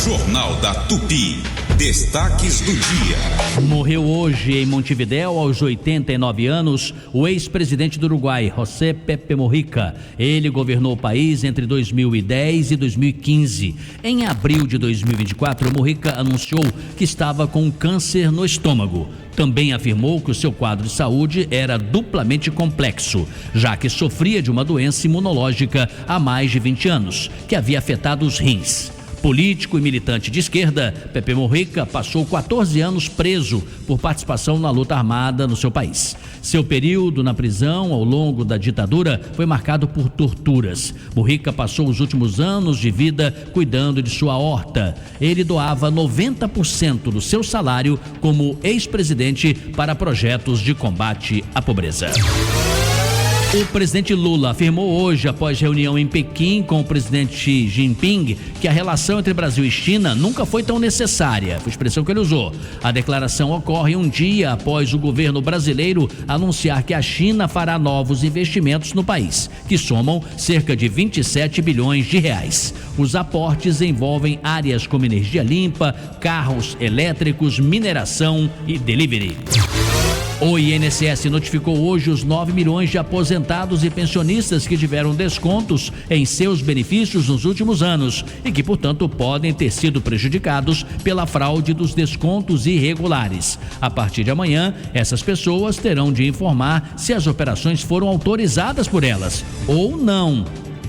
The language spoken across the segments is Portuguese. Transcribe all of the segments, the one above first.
Jornal da Tupi. Destaques do dia. Morreu hoje em Montevidéu, aos 89 anos, o ex-presidente do Uruguai, José Pepe Mujica. Ele governou o país entre 2010 e 2015. Em abril de 2024, Mujica anunciou que estava com câncer no estômago. Também afirmou que o seu quadro de saúde era duplamente complexo, já que sofria de uma doença imunológica há mais de 20 anos, que havia afetado os rins. Político e militante de esquerda, Pepe Mujica passou 14 anos preso por participação na luta armada no seu país. Seu período na prisão ao longo da ditadura foi marcado por torturas. Mujica passou os últimos anos de vida cuidando de sua horta. Ele doava 90% do seu salário como ex-presidente para projetos de combate à pobreza. O presidente Lula afirmou hoje, após reunião em Pequim com o presidente Xi Jinping, que a relação entre Brasil e China nunca foi tão necessária. Foi a expressão que ele usou. A declaração ocorre um dia após o governo brasileiro anunciar que a China fará novos investimentos no país, que somam cerca de 27 bilhões de reais. Os aportes envolvem áreas como energia limpa, carros elétricos, mineração e delivery. O INSS notificou hoje os 9 milhões de aposentados e pensionistas que tiveram descontos em seus benefícios nos últimos anos e que, portanto, podem ter sido prejudicados pela fraude dos descontos irregulares. A partir de amanhã, essas pessoas terão de informar se as operações foram autorizadas por elas ou não,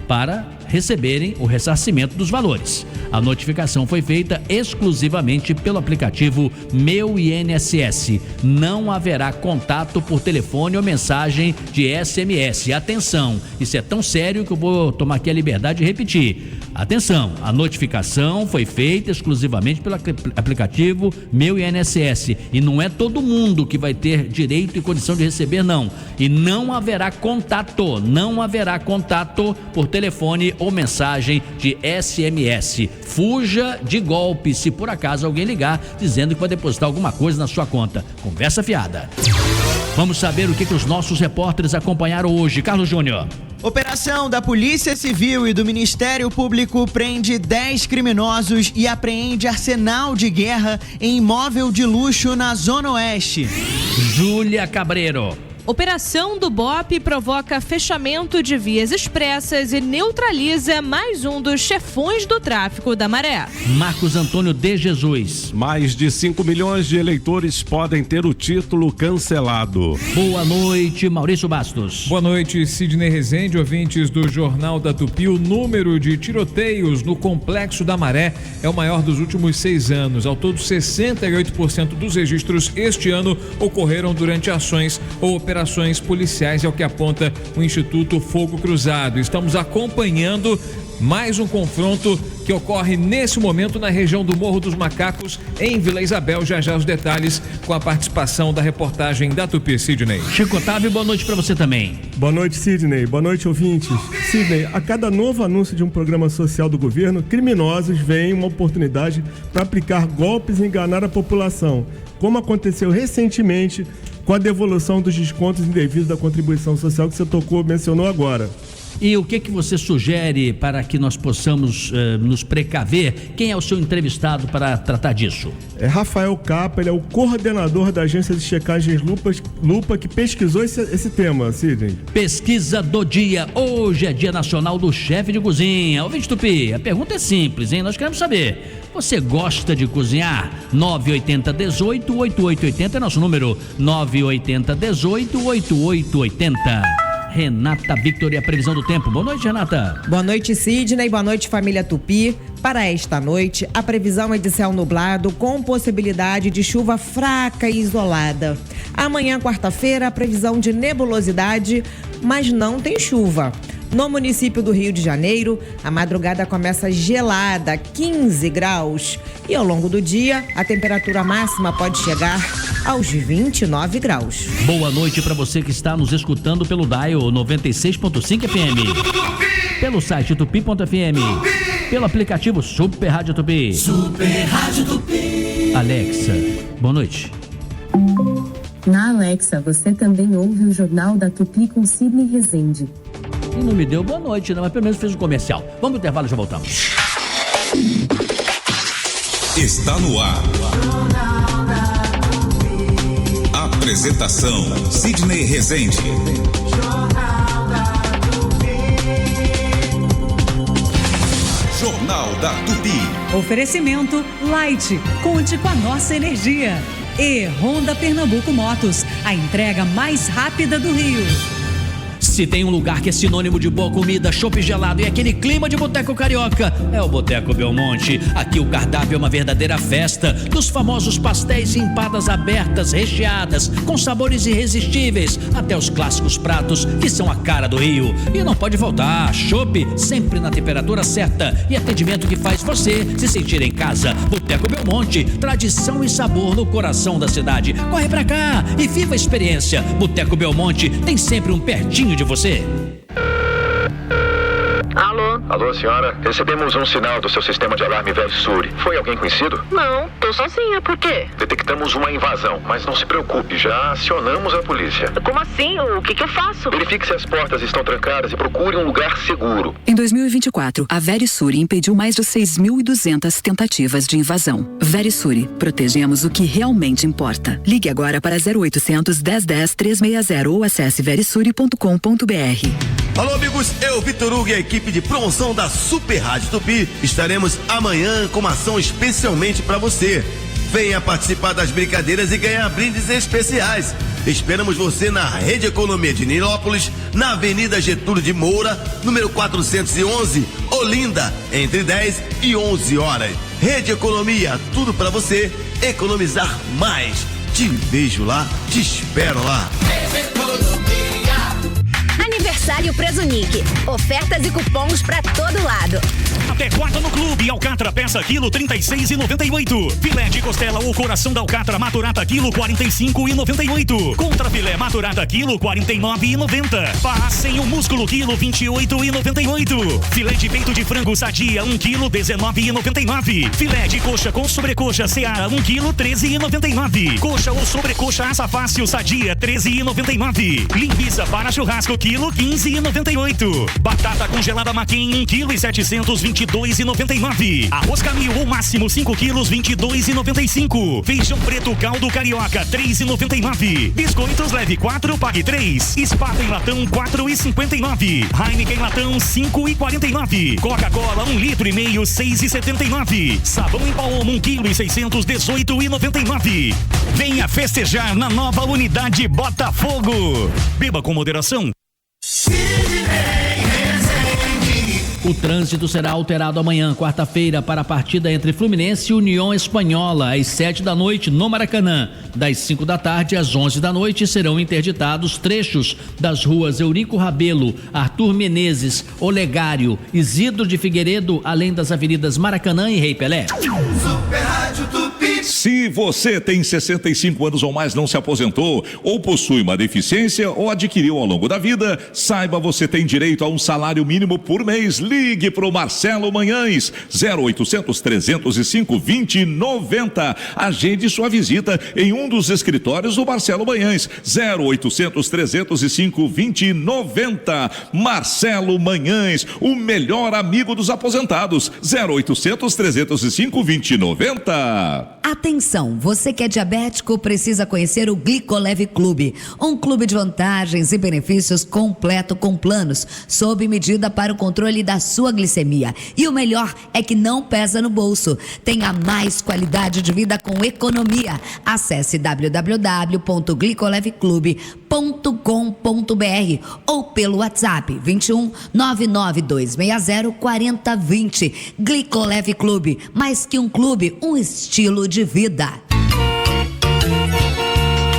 para receberem o ressarcimento dos valores. A notificação foi feita exclusivamente pelo aplicativo Meu INSS. Não haverá contato por telefone ou mensagem de SMS. Atenção, isso é tão sério que eu vou tomar aqui a liberdade de repetir. Atenção, a notificação foi feita exclusivamente pelo aplicativo Meu INSS e não é todo mundo que vai ter direito e condição de receber, não. E não haverá contato por telefone ou mensagem de SMS. Fuja de golpe se por acaso alguém ligar dizendo que vai depositar alguma coisa na sua conta. Conversa fiada. Vamos saber o que os nossos repórteres acompanharam hoje. Carlos Júnior. Operação da Polícia Civil e do Ministério Público prende 10 criminosos e apreende arsenal de guerra em imóvel de luxo na Zona Oeste. Júlia Cabreiro. Operação do BOP provoca fechamento de vias expressas e neutraliza mais um dos chefões do tráfico da Maré. Marcos Antônio de Jesus. Mais de 5 milhões de eleitores podem ter o título cancelado. Boa noite, Maurício Bastos. Boa noite, Sidney Rezende, ouvintes do Jornal da Tupi. O número de tiroteios no Complexo da Maré é o maior dos últimos 6 anos. Ao todo, 68% dos registros este ano ocorreram durante ações ou operações policiais, é o que aponta o Instituto Fogo Cruzado. Estamos acompanhando mais um confronto que ocorre nesse momento na região do Morro dos Macacos, em Vila Isabel. Já os detalhes com a participação da reportagem da Tupi. Sidney. Chico Otávio, boa noite para você também. Boa noite, Sidney. Boa noite, ouvintes. Sidney, a cada novo anúncio de um programa social do governo, criminosos veem uma oportunidade para aplicar golpes e enganar a população, como aconteceu recentemente com a devolução dos descontos indevidos da contribuição social que você mencionou agora. E o que você sugere para que nós possamos nos precaver? Quem é o seu entrevistado para tratar disso? É Rafael Capa, ele é o coordenador da agência de checagens Lupa, que pesquisou esse tema, Sidney. Pesquisa do dia. Hoje é Dia Nacional do Chefe de Cozinha. Ouvinte Tupi, a pergunta é simples, hein? Nós queremos saber. Você gosta de cozinhar? 980-18-8880 é nosso número. 980-18-8880. Renata Victor e a previsão do tempo. Boa noite, Renata. Boa noite, Sidney. Boa noite, família Tupi. Para esta noite, a previsão é de céu nublado com possibilidade de chuva fraca e isolada. Amanhã, quarta-feira, a previsão de nebulosidade, mas não tem chuva. No município do Rio de Janeiro, a madrugada começa gelada, 15 graus. E ao longo do dia, a temperatura máxima pode chegar aos 29 graus. Boa noite para você que está nos escutando pelo Dial 96.5 FM. Pelo site tupi.fm. Pelo aplicativo Super Rádio Tupi. Super Rádio Tupi. Alexa, boa noite. Na Alexa, você também ouve o Jornal da Tupi com Sidney Rezende. E não me deu boa noite, não, mas pelo menos fez um comercial. Vamos pro intervalo e já voltamos. está no ar. Apresentação: Sidney Rezende. Jornal da Tupi. Oferecimento Light. Conte com a nossa energia. E Honda Pernambuco Motos, a entrega mais rápida do Rio. Se tem um lugar que é sinônimo de boa comida, chopp gelado e aquele clima de boteco carioca, é o Boteco Belmonte. Aqui o cardápio é uma verdadeira festa, dos famosos pastéis e empadas abertas, recheadas, com sabores irresistíveis, até os clássicos pratos que são a cara do Rio. E não pode faltar, chopp sempre na temperatura certa e atendimento que faz você se sentir em casa. Boteco Belmonte, tradição e sabor no coração da cidade. Corre pra cá e viva a experiência. Boteco Belmonte tem sempre um pertinho de você. Alô? Alô, senhora? Recebemos um sinal do seu sistema de alarme Verisure. Foi alguém conhecido? Não, tô sozinha, por quê? Detectamos uma invasão, mas não se preocupe, já acionamos a polícia. Como assim? O que eu faço? Verifique se as portas estão trancadas e procure um lugar seguro. Em 2024, a Verisure impediu mais de 6.200 tentativas de invasão. Verisure, protegemos o que realmente importa. Ligue agora para 0800 1010 360 ou acesse verisure.com.br. Alô, amigos, eu, Vitor Hugo e a equipe de promoção da Super Rádio Tupi estaremos amanhã com uma ação especialmente para você. Venha participar das brincadeiras e ganhar brindes especiais. Esperamos você na Rede Economia de Nilópolis, na Avenida Getúlio de Moura, número 411, Olinda, entre 10 e 11 horas. Rede Economia, tudo para você economizar mais. Te vejo lá, te espero lá. Aniversário Presunic. Ofertas e cupons pra todo lado. Até quarta no Clube. Alcatra peça quilo 36,98. Filé de costela ou coração da alcatra maturata quilo 45,98. Contra filé maturata quilo 49,90. Passem o músculo quilo 28,98. Filé de peito de frango sadia 1 quilo 19,99. Filé de coxa com sobrecoxa Seara 1 quilo 13,99. Coxa ou sobrecoxa assa fácil sadia 13,99. Linguiça para churrasco quilo 15,98. Batata congelada Maquin 1 quilo e 722,99. Arroz Camil ou máximo 5 quilos 22,95. Feijão preto caldo carioca 3,99. Biscoitos leve 4 pague 3. Espata em latão 4,59. Heineken latão 5,49. Coca-Cola 1,5 litro 6,79. Sabão em pó 1 quilo e 618,99. Venha festejar na nova unidade Botafogo. Beba com moderação. O trânsito será alterado amanhã, quarta-feira, para a partida entre Fluminense e União Espanhola, às 7 da noite, no Maracanã. Das 5 da tarde às 11 da noite serão interditados trechos das ruas Eurico Rabelo, Arthur Menezes, Olegário, Isidro de Figueiredo, além das avenidas Maracanã e Rei Pelé. Super Rádio Tupi. Se você tem 65 anos ou mais, não se aposentou, ou possui uma deficiência ou adquiriu ao longo da vida, saiba, você tem direito a um salário mínimo por mês. Ligue pro Marcelo Manhães, 0800 305 2090. Agende sua visita em um dos escritórios do Marcelo Manhães, 0800 305 2090. Marcelo Manhães, o melhor amigo dos aposentados, 0800 305 2090. Atenção, você que é diabético precisa conhecer o Glicoleve Clube, um clube de vantagens e benefícios completo com planos, sob medida para o controle da sua glicemia. E o melhor é que não pesa no bolso. Tenha mais qualidade de vida com economia. Acesse www.glicoleveclube.com.br ou pelo WhatsApp 21 99260 4020. Glicoleve Clube, mais que um clube, um estilo de vida.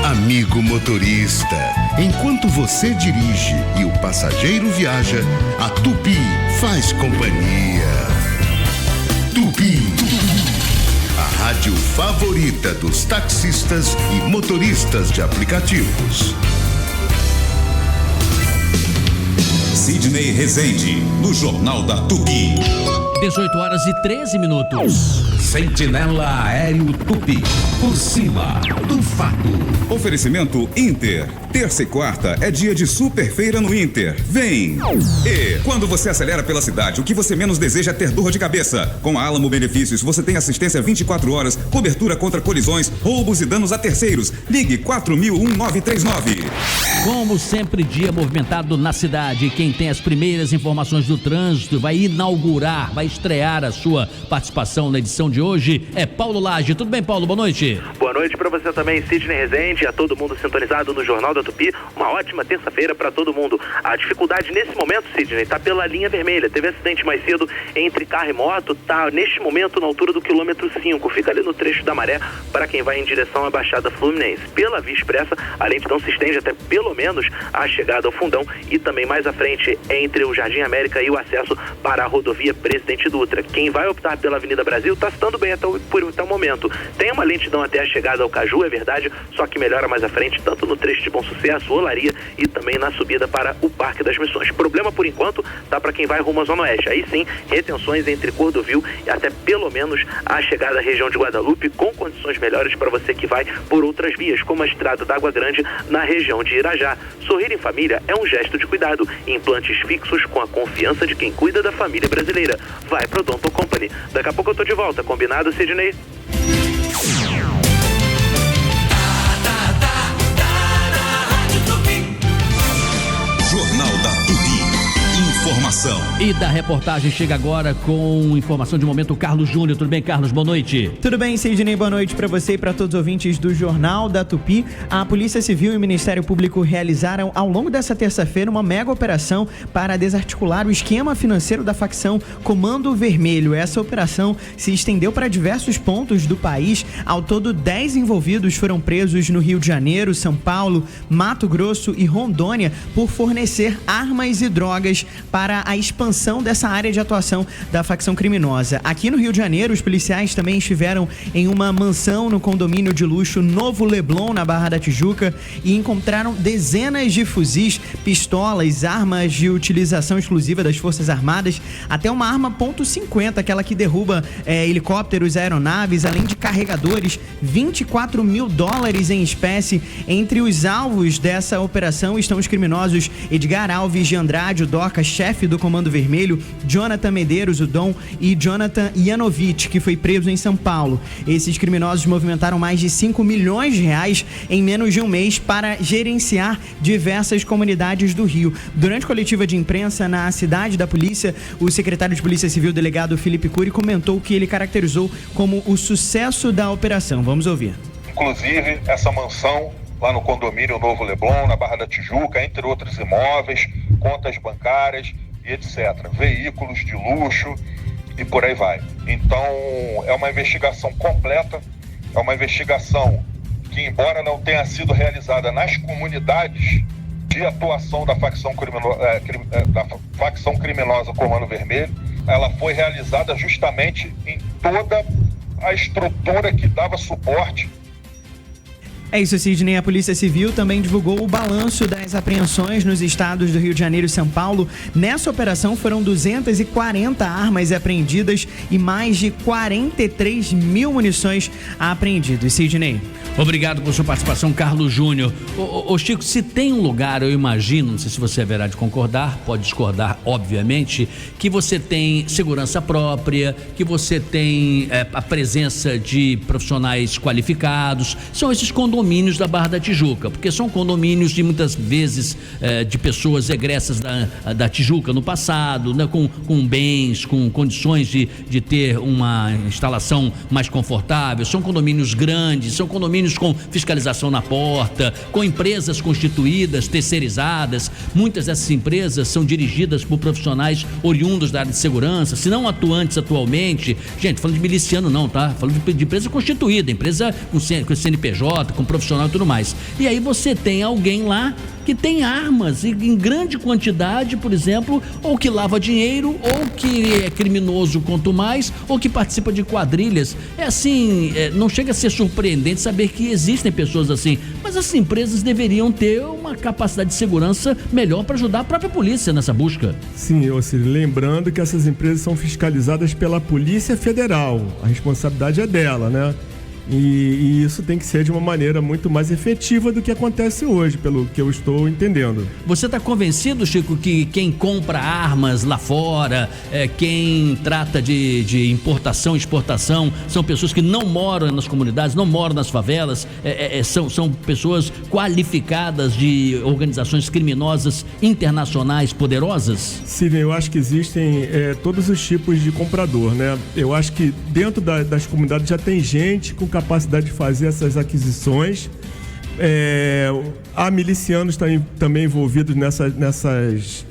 Amigo motorista, enquanto você dirige e o passageiro viaja, a Tupi faz companhia. Tupi, a rádio favorita dos taxistas e motoristas de aplicativos. Sidney Rezende, no Jornal da Tupi. 18 horas e 13 minutos. Sentinela Aéreo Tupi, por cima do fato. Oferecimento Inter. Terça e quarta é dia de super feira no Inter. Vem! E quando você acelera pela cidade, o que você menos deseja é ter dor de cabeça. Com a Alamo Benefícios, você tem assistência 24 horas, cobertura contra colisões, roubos e danos a terceiros. Ligue 4000-1939. Como sempre, dia movimentado na cidade. Quem tem as primeiras informações do trânsito vai inaugurar, vai estrear a sua participação na edição de hoje é Paulo Lage. Tudo bem, Paulo? Boa noite. Boa noite para você também, Sidney Rezende, a todo mundo sintonizado no Jornal da Tupi. Uma ótima terça-feira para todo mundo. A dificuldade nesse momento, Sidney, está pela linha vermelha. Teve acidente mais cedo entre carro e moto, tá neste momento na altura do quilômetro 5. Fica ali no trecho da Maré para quem vai em direção à Baixada Fluminense. Pela Via Expressa, a lentidão se estende até pelo menos a chegada ao Fundão e também mais à frente entre o Jardim América e o acesso para a rodovia Presidente Dutra. Quem vai optar pela Avenida Brasil está se dando bem até o momento. Tem uma lentidão até a chegada ao Caju, é verdade, só que melhora mais à frente, tanto no trecho de Bom Sucesso, Olaria e também na subida para o Parque das Missões. Problema, por enquanto, tá para quem vai rumo à Zona Oeste. Aí sim, retenções entre Cordovil e até pelo menos a chegada à região de Guadalupe, com condições melhores para você que vai por outras vias, como a estrada da Água Grande na região de Irajá. Sorrir em família é um gesto de cuidado. Implantes fixos com a confiança de quem cuida da família brasileira. Vai pro Odonto Company. Daqui a pouco eu tô de volta. Combinado, Sidney? Jornal da Tupi. Informação. E da reportagem chega agora com informação de momento o Carlos Júnior. Tudo bem, Carlos? Boa noite. Tudo bem, Sidney? Boa noite para você e para todos os ouvintes do Jornal da Tupi. A Polícia Civil e o Ministério Público realizaram ao longo dessa terça-feira uma mega operação para desarticular o esquema financeiro da facção Comando Vermelho. Essa operação se estendeu para diversos pontos do país. Ao todo, 10 envolvidos foram presos no Rio de Janeiro, São Paulo, Mato Grosso e Rondônia por fornecer armas e drogas para a expansão dessa área de atuação da facção criminosa. Aqui no Rio de Janeiro, os policiais também estiveram em uma mansão no condomínio de luxo Novo Leblon, na Barra da Tijuca, e encontraram dezenas de fuzis, pistolas, armas de utilização exclusiva das Forças Armadas, até uma arma .50, aquela que derruba helicópteros, aeronaves, além de carregadores, $24 mil em espécie. Entre os alvos dessa operação estão os criminosos Edgar Alves de Andrade, o Doca, chefe do Comando Vermelho, Jonathan Medeiros, o Dom, e Jonathan Yanovich, que foi preso em São Paulo. Esses criminosos movimentaram mais de R$5 milhões em menos de um mês para gerenciar diversas comunidades do Rio. Durante coletiva de imprensa na cidade da polícia, o secretário de Polícia Civil, delegado Felipe Cury, comentou o que ele caracterizou como o sucesso da operação. Vamos ouvir. Inclusive, essa mansão lá no condomínio Novo Leblon, na Barra da Tijuca, entre outros imóveis, contas bancárias e etc. Veículos de luxo e por aí vai. Então, é uma investigação completa, é uma investigação que, embora não tenha sido realizada nas comunidades de atuação da facção criminosa Comando Vermelho, ela foi realizada justamente em toda a estrutura que dava suporte. É isso, Sidney. A Polícia Civil também divulgou o balanço das apreensões nos estados do Rio de Janeiro e São Paulo. Nessa operação foram 240 armas apreendidas e mais de 43 mil munições apreendidas. Sidney. Obrigado por sua participação, Carlos Júnior. Ô Chico, se tem um lugar, eu imagino, não sei se você haverá de concordar, pode discordar, obviamente, que você tem segurança própria, que você tem a presença de profissionais qualificados, são esses condomínios da Barra da Tijuca, porque são condomínios de muitas vezes de pessoas egressas da Tijuca no passado, né, com bens, com condições de ter uma instalação mais confortável. São condomínios grandes, são condomínios com fiscalização na porta, com empresas constituídas, terceirizadas. Muitas dessas empresas são dirigidas por profissionais oriundos da área de segurança, se não atuantes atualmente. Gente, falando de miliciano não, tá? Falando de empresa constituída, empresa com CNPJ, com profissional e tudo mais. E aí você tem alguém lá que tem armas em grande quantidade, por exemplo, ou que lava dinheiro, ou que é criminoso quanto mais, ou que participa de quadrilhas. É assim, não chega a ser surpreendente saber que existem pessoas assim, mas as empresas deveriam ter uma capacidade de segurança melhor para ajudar a própria polícia nessa busca. Sim, lembrando que essas empresas são fiscalizadas pela Polícia Federal, a responsabilidade é dela, né? E isso tem que ser de uma maneira muito mais efetiva do que acontece hoje, pelo que eu estou entendendo. Você está convencido, Chico, que quem compra armas lá fora, quem trata de importação e exportação, são pessoas que não moram nas comunidades, não moram nas favelas, são pessoas qualificadas de organizações criminosas internacionais poderosas? Sim, eu acho que existem todos os tipos de comprador, né? Eu acho que dentro das comunidades já tem gente com capacidade de fazer essas aquisições. Há milicianos também envolvidos nessas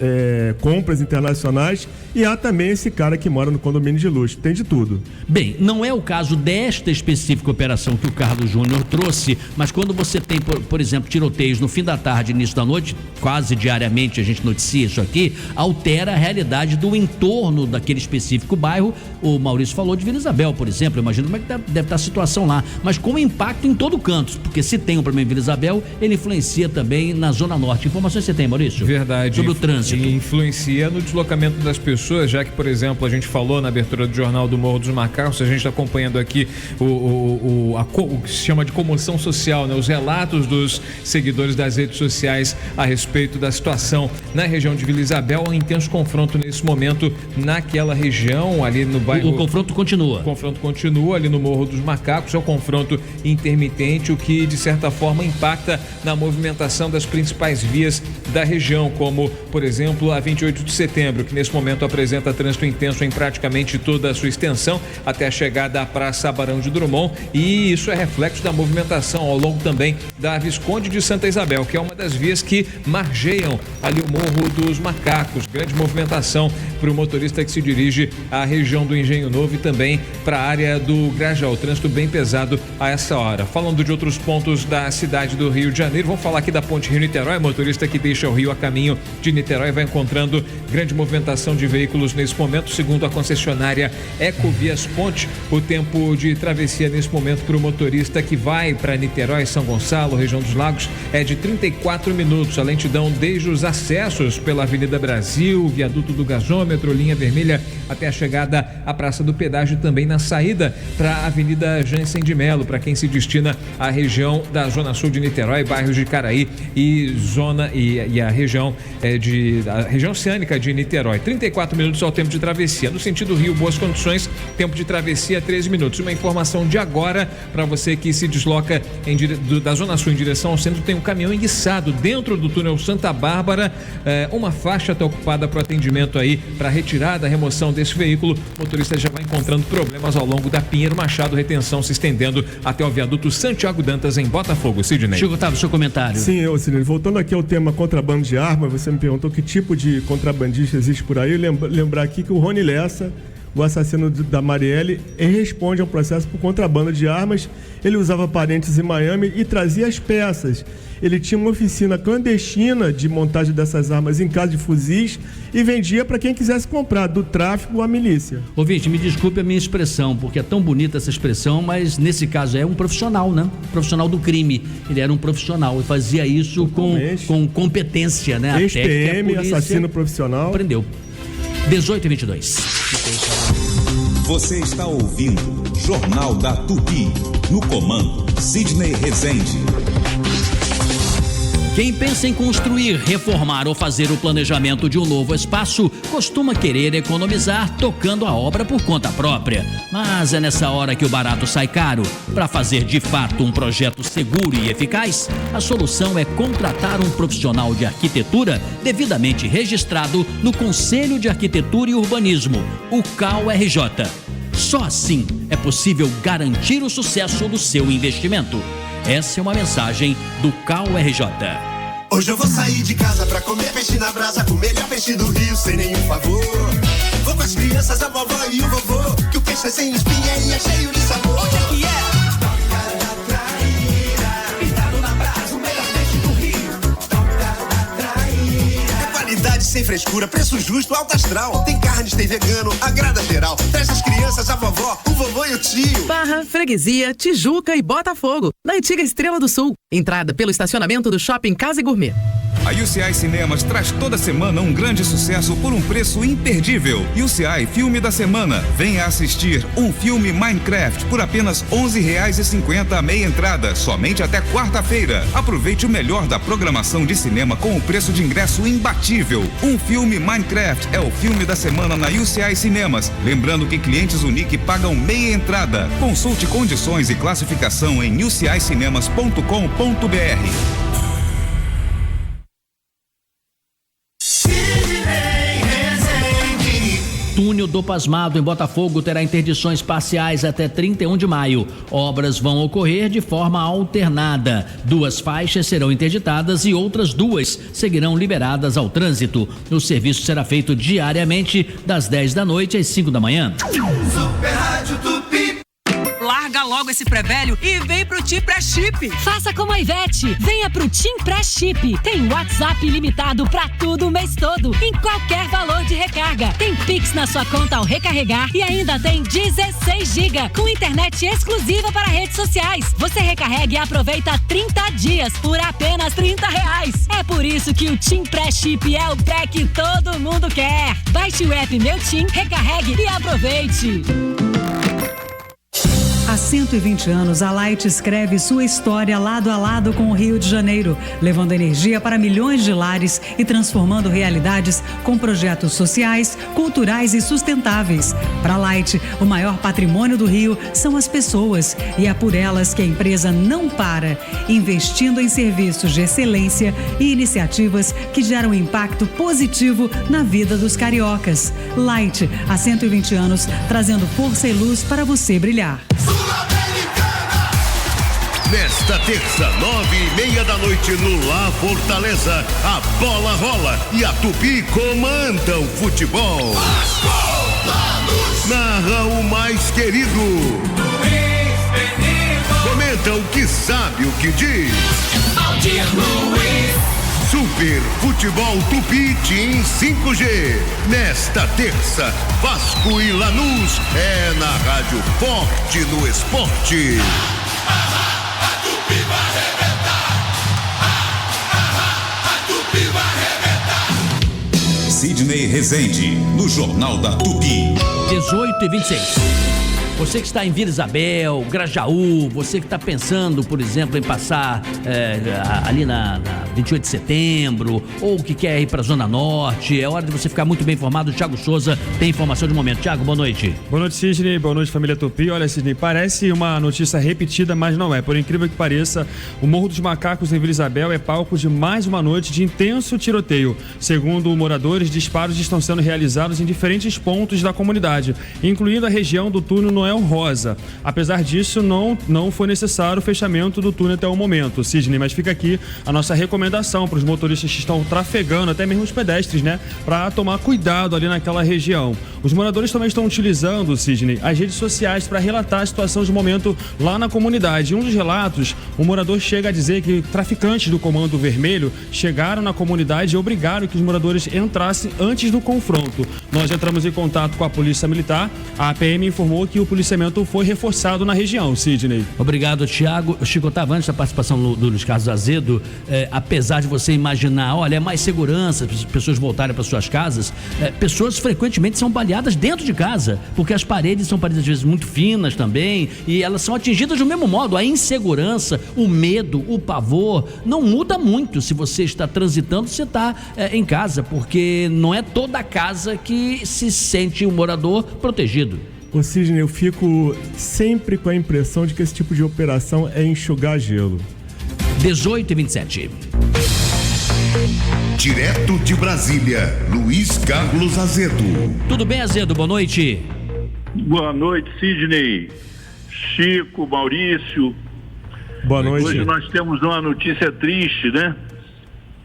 compras internacionais, e há também esse cara que mora no condomínio de luxo. Tem de tudo. Bem, não é o caso desta específica operação que o Carlos Júnior trouxe, mas quando você tem, por exemplo, tiroteios no fim da tarde, início da noite, quase diariamente a gente noticia isso aqui, altera a realidade do entorno daquele específico bairro. O Maurício falou de Vila Isabel, por exemplo. Eu imagino como é que deve estar a situação lá, mas com impacto em todo canto, porque se tem um problema em Vila Isabel, ele influencia também na Zona Norte. Informações você tem, Maurício? Verdade. Sobre o trânsito. E influencia no deslocamento das pessoas, já que, por exemplo, a gente falou na abertura do Jornal do Morro dos Macacos, a gente está acompanhando aqui o que se chama de comoção social, né? Os relatos dos seguidores das redes sociais a respeito da situação na região de Vila Isabel. Um intenso confronto nesse momento naquela região, ali no bairro. O confronto continua. O confronto continua ali no Morro dos Macacos. É um confronto intermitente, o que de certa forma impacta na movimentação das principais vias da região, como, por exemplo, a 28 de setembro, que nesse momento apresenta trânsito intenso em praticamente toda a sua extensão, até a chegada à Praça Barão de Drummond, e isso é reflexo da movimentação ao longo também da Visconde de Santa Isabel, que é uma das vias que margeiam ali o Morro dos Macacos. Grande movimentação para o motorista que se dirige à região do Engenho Novo e também para a área do Grajaú. Trânsito bem pesado a essa hora. Falando de outros pontos da cidade do Rio de Janeiro, vamos falar aqui da Ponte Rio-Niterói. Motorista que deixa o Rio a caminho de Niterói vai encontrando grande movimentação de veículos nesse momento. Segundo a concessionária Ecovias Ponte, o tempo de travessia nesse momento para o motorista que vai para Niterói, São Gonçalo, região dos Lagos, é de 34 minutos. A lentidão desde os acessos pela Avenida Brasil, viaduto do gasômetro, linha vermelha, até a chegada à Praça do Pedágio, também na saída para a Avenida Jansen de Melo, para quem se destina à região da Zona Sul de Niterói, bairros de Caraí e a região a região oceânica de Niterói. 34 minutos ao tempo de travessia. No sentido Rio, boas condições, tempo de travessia 13 minutos. Uma informação de agora para você que se desloca da Zona Sul em direção ao centro, tem um caminhão enguiçado dentro do túnel Santa Bárbara. Uma faixa está ocupada para o atendimento aí, para retirada, remoção desse veículo. O motorista já vai encontrando problemas ao longo da Pinheiro Machado, retenção se estendendo até o viaduto Santiago Dantas em Botafogo. Sidney. Chico, Otávio, seu comentário. Sim, Sidney, voltando aqui ao tema contrabando de arma, você me perguntou que tipo de contrabandista existe por aí. Lembrar aqui que o Rony Lessa, o assassino da Marielle, responde a um processo por contrabando de armas. Ele usava parentes em Miami e trazia as peças. Ele tinha uma oficina clandestina de montagem dessas armas em casa de fuzis e vendia para quem quisesse comprar, do tráfico à milícia. Ouvinte, me desculpe a minha expressão, porque é tão bonita essa expressão, mas nesse caso é um profissional, né? Profissional do crime. Ele era um profissional e fazia isso com competência, né? Ex-PM, assassino profissional. Aprendeu. 18h22. Você está ouvindo Jornal da Tupi. No comando, Sidney Rezende. Quem pensa em construir, reformar ou fazer o planejamento de um novo espaço costuma querer economizar tocando a obra por conta própria. Mas é nessa hora que o barato sai caro. Para fazer de fato um projeto seguro e eficaz, a solução é contratar um profissional de arquitetura devidamente registrado no Conselho de Arquitetura e Urbanismo, o CAU-RJ. Só assim é possível garantir o sucesso do seu investimento. Essa é uma mensagem do CAU-RJ. Hoje eu vou sair de casa pra comer peixe na brasa, com o melhor peixe do Rio, sem nenhum favor. Vou com as crianças, a vovó e o vovô, que o peixe é sem espinha e é cheio de sabor. Onde é que é? sem frescura, preço justo, alto astral. Tem carnes, tem vegano, agrada geral. Traz as crianças, a vovó, o vovô e o tio. Barra, Freguesia, Tijuca e Botafogo, na antiga Estrela do Sul. Entrada pelo estacionamento do Shopping Casa e Gourmet. A UCI Cinemas traz toda semana um grande sucesso por um preço imperdível. UCI Filme da Semana. Venha assistir um filme Minecraft por apenas R$ 11,50 a meia entrada, somente até quarta-feira. Aproveite o melhor da programação de cinema com o preço de ingresso imbatível. Um filme Minecraft é o filme da semana na UCI Cinemas. Lembrando que clientes Unique pagam meia entrada. Consulte condições e classificação em ucincinemas.com.br. Túnel do Pasmado em Botafogo terá interdições parciais até 31 de maio. Obras vão ocorrer de forma alternada. 2 faixas serão interditadas e outras 2 seguirão liberadas ao trânsito. O serviço será feito diariamente das 10 da noite às 5 da manhã. Super Rádio Tupi. Larga logo esse pré-velho e vem pro Tim Pré-Chip. Faça como a Ivete, venha pro Tim Pré-Chip. Tem WhatsApp ilimitado pra tudo o mês todo, em qualquer valor de recarga. Tem Pix na sua conta ao recarregar e ainda tem 16 GB com internet exclusiva para redes sociais. Você recarrega e aproveita 30 dias por apenas R$30. É por isso que o Tim Pré-Chip é o pré que todo mundo quer. Baixe o app Meu Tim, recarregue e aproveite. Há 120 anos, a Light escreve sua história lado a lado com o Rio de Janeiro, levando energia para milhões de lares e transformando realidades com projetos sociais, culturais e sustentáveis. Para a Light, o maior patrimônio do Rio são as pessoas e é por elas que a empresa não para, investindo em serviços de excelência e iniciativas que geram impacto positivo na vida dos cariocas. Light, há 120 anos, trazendo força e luz para você brilhar. Nesta terça, 9:30 da noite, no La Fortaleza, a bola rola e a Tupi comanda o futebol. Narra o mais querido. Comenta o que sabe o que diz. Super Futebol Tupi Team 5G. Nesta terça, Vasco e Lanús é na Rádio Forte no Esporte. Sidney Rezende, no Jornal da Tupi. 18h26. Você que está em Vila Isabel, Grajaú, você que está pensando, por exemplo, em passar ali na 28 de setembro, ou que quer ir para a Zona Norte, é hora de você ficar muito bem informado. O Thiago Souza tem informação de momento. Thiago, boa noite. Boa noite, Sidney. Boa noite, família Tupi. Olha, Sidney, parece uma notícia repetida, mas não é. Por incrível que pareça, o Morro dos Macacos em Vila Isabel é palco de mais uma noite de intenso tiroteio. Segundo moradores, disparos estão sendo realizados em diferentes pontos da comunidade, incluindo a região do túnel Noel Rosa. Apesar disso, não foi necessário o fechamento do túnel até o momento, Sidney, mas fica aqui a nossa recomendação para os motoristas que estão trafegando, até mesmo os pedestres, né, para tomar cuidado ali naquela região. Os moradores também estão utilizando, Sidney, as redes sociais para relatar a situação de momento lá na comunidade. Em um dos relatos, o morador chega a dizer que traficantes do Comando Vermelho chegaram na comunidade e obrigaram que os moradores entrassem antes do confronto. Nós entramos em contato com a Polícia Militar. A PM informou que o policiamento foi reforçado na região, Sidney. Obrigado, Thiago. Chico Otávio, antes da participação do Luiz Carlos Azedo, apesar de você imaginar, olha, é mais segurança, as pessoas voltarem para suas casas, pessoas frequentemente são baleadas dentro de casa, porque as paredes são paredes às vezes muito finas também, e elas são atingidas do mesmo modo. A insegurança, o medo, o pavor, não muda muito se você está transitando, se você está em casa, porque não é toda casa que se sente um morador protegido. Ô Sidney, eu fico sempre com a impressão de que esse tipo de operação é enxugar gelo. 18h27. Direto de Brasília, Luiz Carlos Azedo. Tudo bem, Azedo? Boa noite. Boa noite, Sidney, Chico, Maurício. Boa noite. Hoje nós temos uma notícia triste, né?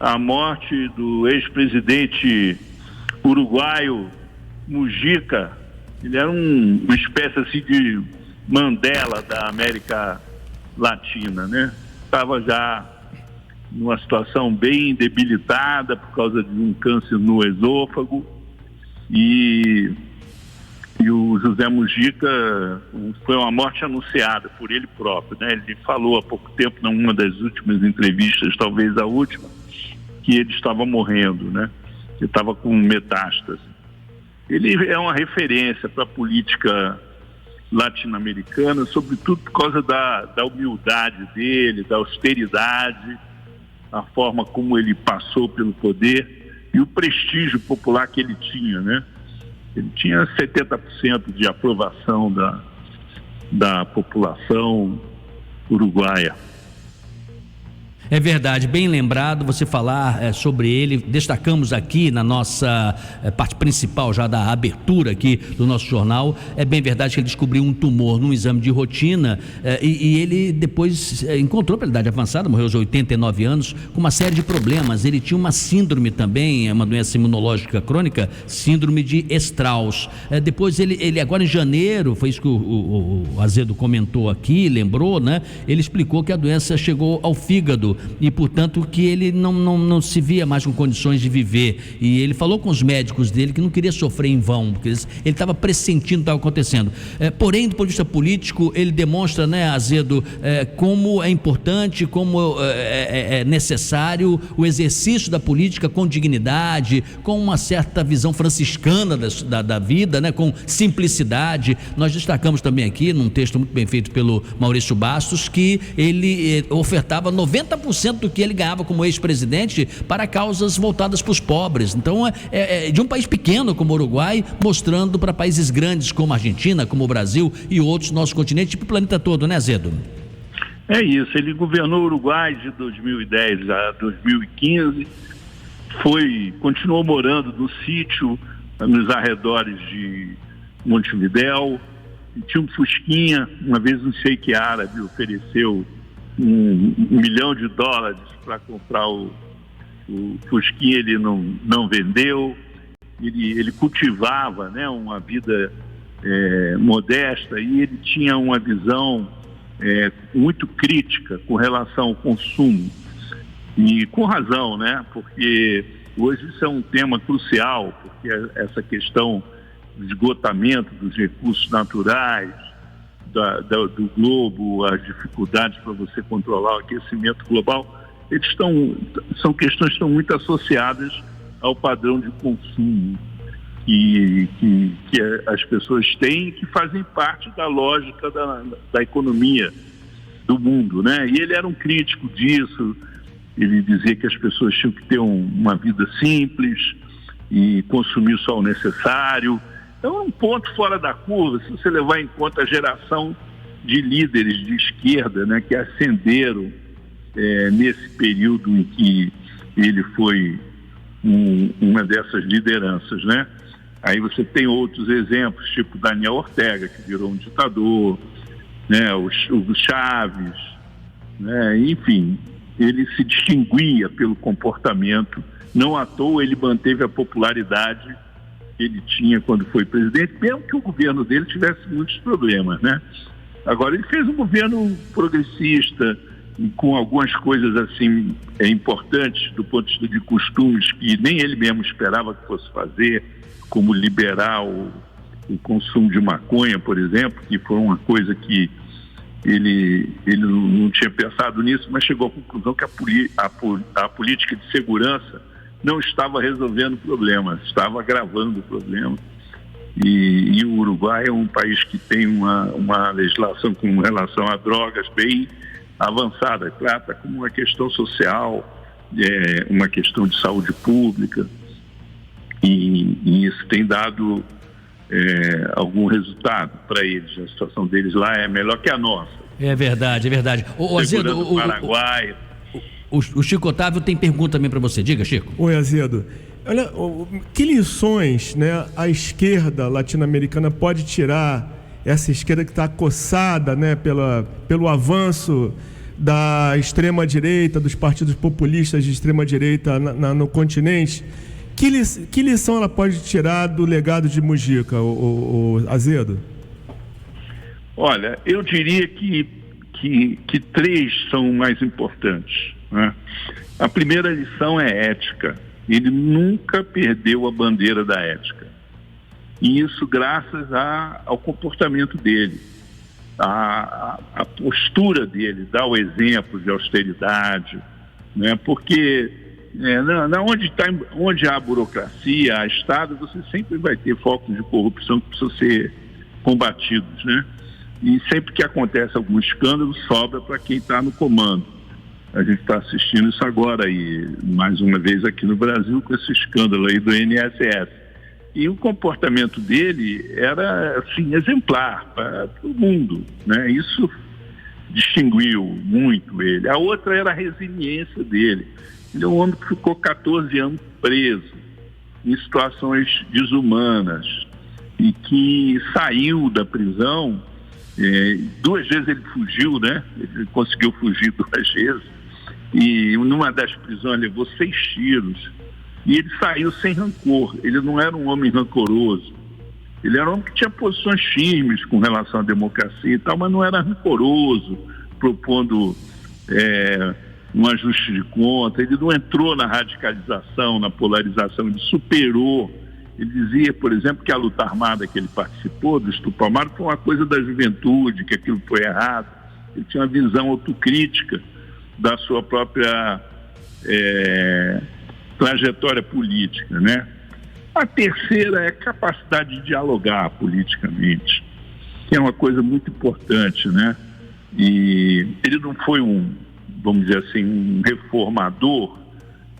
A morte do ex-presidente uruguaio Mujica. Ele era uma espécie assim de Mandela da América Latina, né? Estava já numa situação bem debilitada por causa de um câncer no esôfago, e o José Mujica foi uma morte anunciada por ele próprio, né? Ele falou há pouco tempo, numa das últimas entrevistas, talvez a última, que ele estava morrendo, né? Ele estava com metástase. Ele é uma referência para a política latino-americana, sobretudo por causa da humildade dele, da austeridade, a forma como ele passou pelo poder e o prestígio popular que ele tinha, né? Ele tinha 70% de aprovação da população uruguaia. É verdade, bem lembrado você falar sobre ele. Destacamos aqui na nossa parte principal já da abertura aqui do nosso jornal. É bem verdade que ele descobriu um tumor num exame de rotina e ele depois encontrou pela idade avançada, morreu aos 89 anos, com uma série de problemas. Ele tinha uma síndrome também, uma doença imunológica crônica, síndrome de Strauss. Depois ele agora em janeiro, foi isso que o Azedo comentou aqui, lembrou, né? Ele explicou que a doença chegou ao fígado e, portanto, que ele não se via mais com condições de viver. E ele falou com os médicos dele que não queria sofrer em vão, porque ele estava pressentindo o que estava acontecendo. Porém, do ponto de vista político, ele demonstra, né, Azedo, como é importante, como é necessário o exercício da política com dignidade, com uma certa visão franciscana da vida, né, com simplicidade. Nós destacamos também aqui, num texto muito bem feito pelo Maurício Bastos, que ele ofertava 90% do que ele ganhava como ex-presidente para causas voltadas para os pobres. Então, de um país pequeno como o Uruguai, mostrando para países grandes como a Argentina, como o Brasil e outros nossos continentes, tipo o planeta todo, né, Azedo? É isso, ele governou o Uruguai de 2010 a 2015, continuou morando no sítio, nos arredores de Montevidéu, tinha um fusquinha. Uma vez um sheik árabe ofereceu $1 milhão para comprar o fusquinha, ele não vendeu. Ele cultivava, né, uma vida modesta, e ele tinha uma visão muito crítica com relação ao consumo, e com razão, né? Porque hoje isso é um tema crucial, porque essa questão do esgotamento dos recursos naturais do globo, as dificuldades para você controlar o aquecimento global, são questões que estão muito associadas ao padrão de consumo que as pessoas têm, que fazem parte da lógica da economia do mundo, né? E ele era um crítico disso. Ele dizia que as pessoas tinham que ter uma vida simples e consumir só o necessário. É um ponto fora da curva, se você levar em conta a geração de líderes de esquerda, né, que ascenderam nesse período em que ele foi uma dessas lideranças, né? Aí você tem outros exemplos, tipo Daniel Ortega, que virou um ditador, né, o Chaves, né? Enfim, ele se distinguia pelo comportamento. Não à toa ele manteve a popularidade que ele tinha quando foi presidente, mesmo que o governo dele tivesse muitos problemas, né? Agora, ele fez um governo progressista, com algumas coisas assim importantes do ponto de vista de costumes que nem ele mesmo esperava que fosse fazer, como liberar o consumo de maconha, por exemplo, que foi uma coisa que ele não tinha pensado nisso, mas chegou à conclusão que a política de segurança não estava resolvendo o problema, estava agravando o problema. E o Uruguai é um país que tem uma legislação com relação a drogas bem avançada, trata como uma questão social, uma questão de saúde pública, e isso tem dado algum resultado para eles. A situação deles lá é melhor que a nossa. É verdade, é verdade. Azedo, o Paraguai. O Chico Otávio tem pergunta também para você. Diga, Chico. Oi, Azedo. Olha, que lições, né, a esquerda latino-americana pode tirar, essa esquerda que está acossada, né, pelo avanço da extrema-direita, dos partidos populistas de extrema-direita no continente? Que lição ela pode tirar do legado de Mujica, o Azedo? Olha, eu diria que três são mais importantes. né? A primeira lição é ética. Ele nunca perdeu a bandeira da ética. E isso graças ao comportamento dele, a postura dele, dar o exemplo de austeridade, né? Porque onde há burocracia, há Estado, você sempre vai ter focos de corrupção que precisam ser combatidos, né? E sempre que acontece algum escândalo, sobra para quem está no comando. A gente está assistindo isso agora aí, mais uma vez aqui no Brasil, com esse escândalo aí do INSS. E o comportamento dele era, assim, exemplar para todo mundo, né? Isso distinguiu muito ele. A outra era a resiliência dele. Ele é um homem que ficou 14 anos preso, em situações desumanas, e que saiu da prisão, 2 vezes ele fugiu, né? Ele conseguiu fugir 2 vezes, e numa das prisões levou 6 tiros, e ele saiu sem rancor. Ele não era um homem rancoroso, ele era um homem que tinha posições firmes com relação à democracia e tal, mas não era rancoroso, propondo um ajuste de conta. Ele não entrou na radicalização, na polarização, ele superou. Ele dizia, por exemplo, que a luta armada que ele participou, do estupro armado, foi uma coisa da juventude, que aquilo foi errado. Ele tinha uma visão autocrítica da sua própria trajetória política, né? A terceira é a capacidade de dialogar politicamente, que é uma coisa muito importante, né? E ele não foi vamos dizer assim, um reformador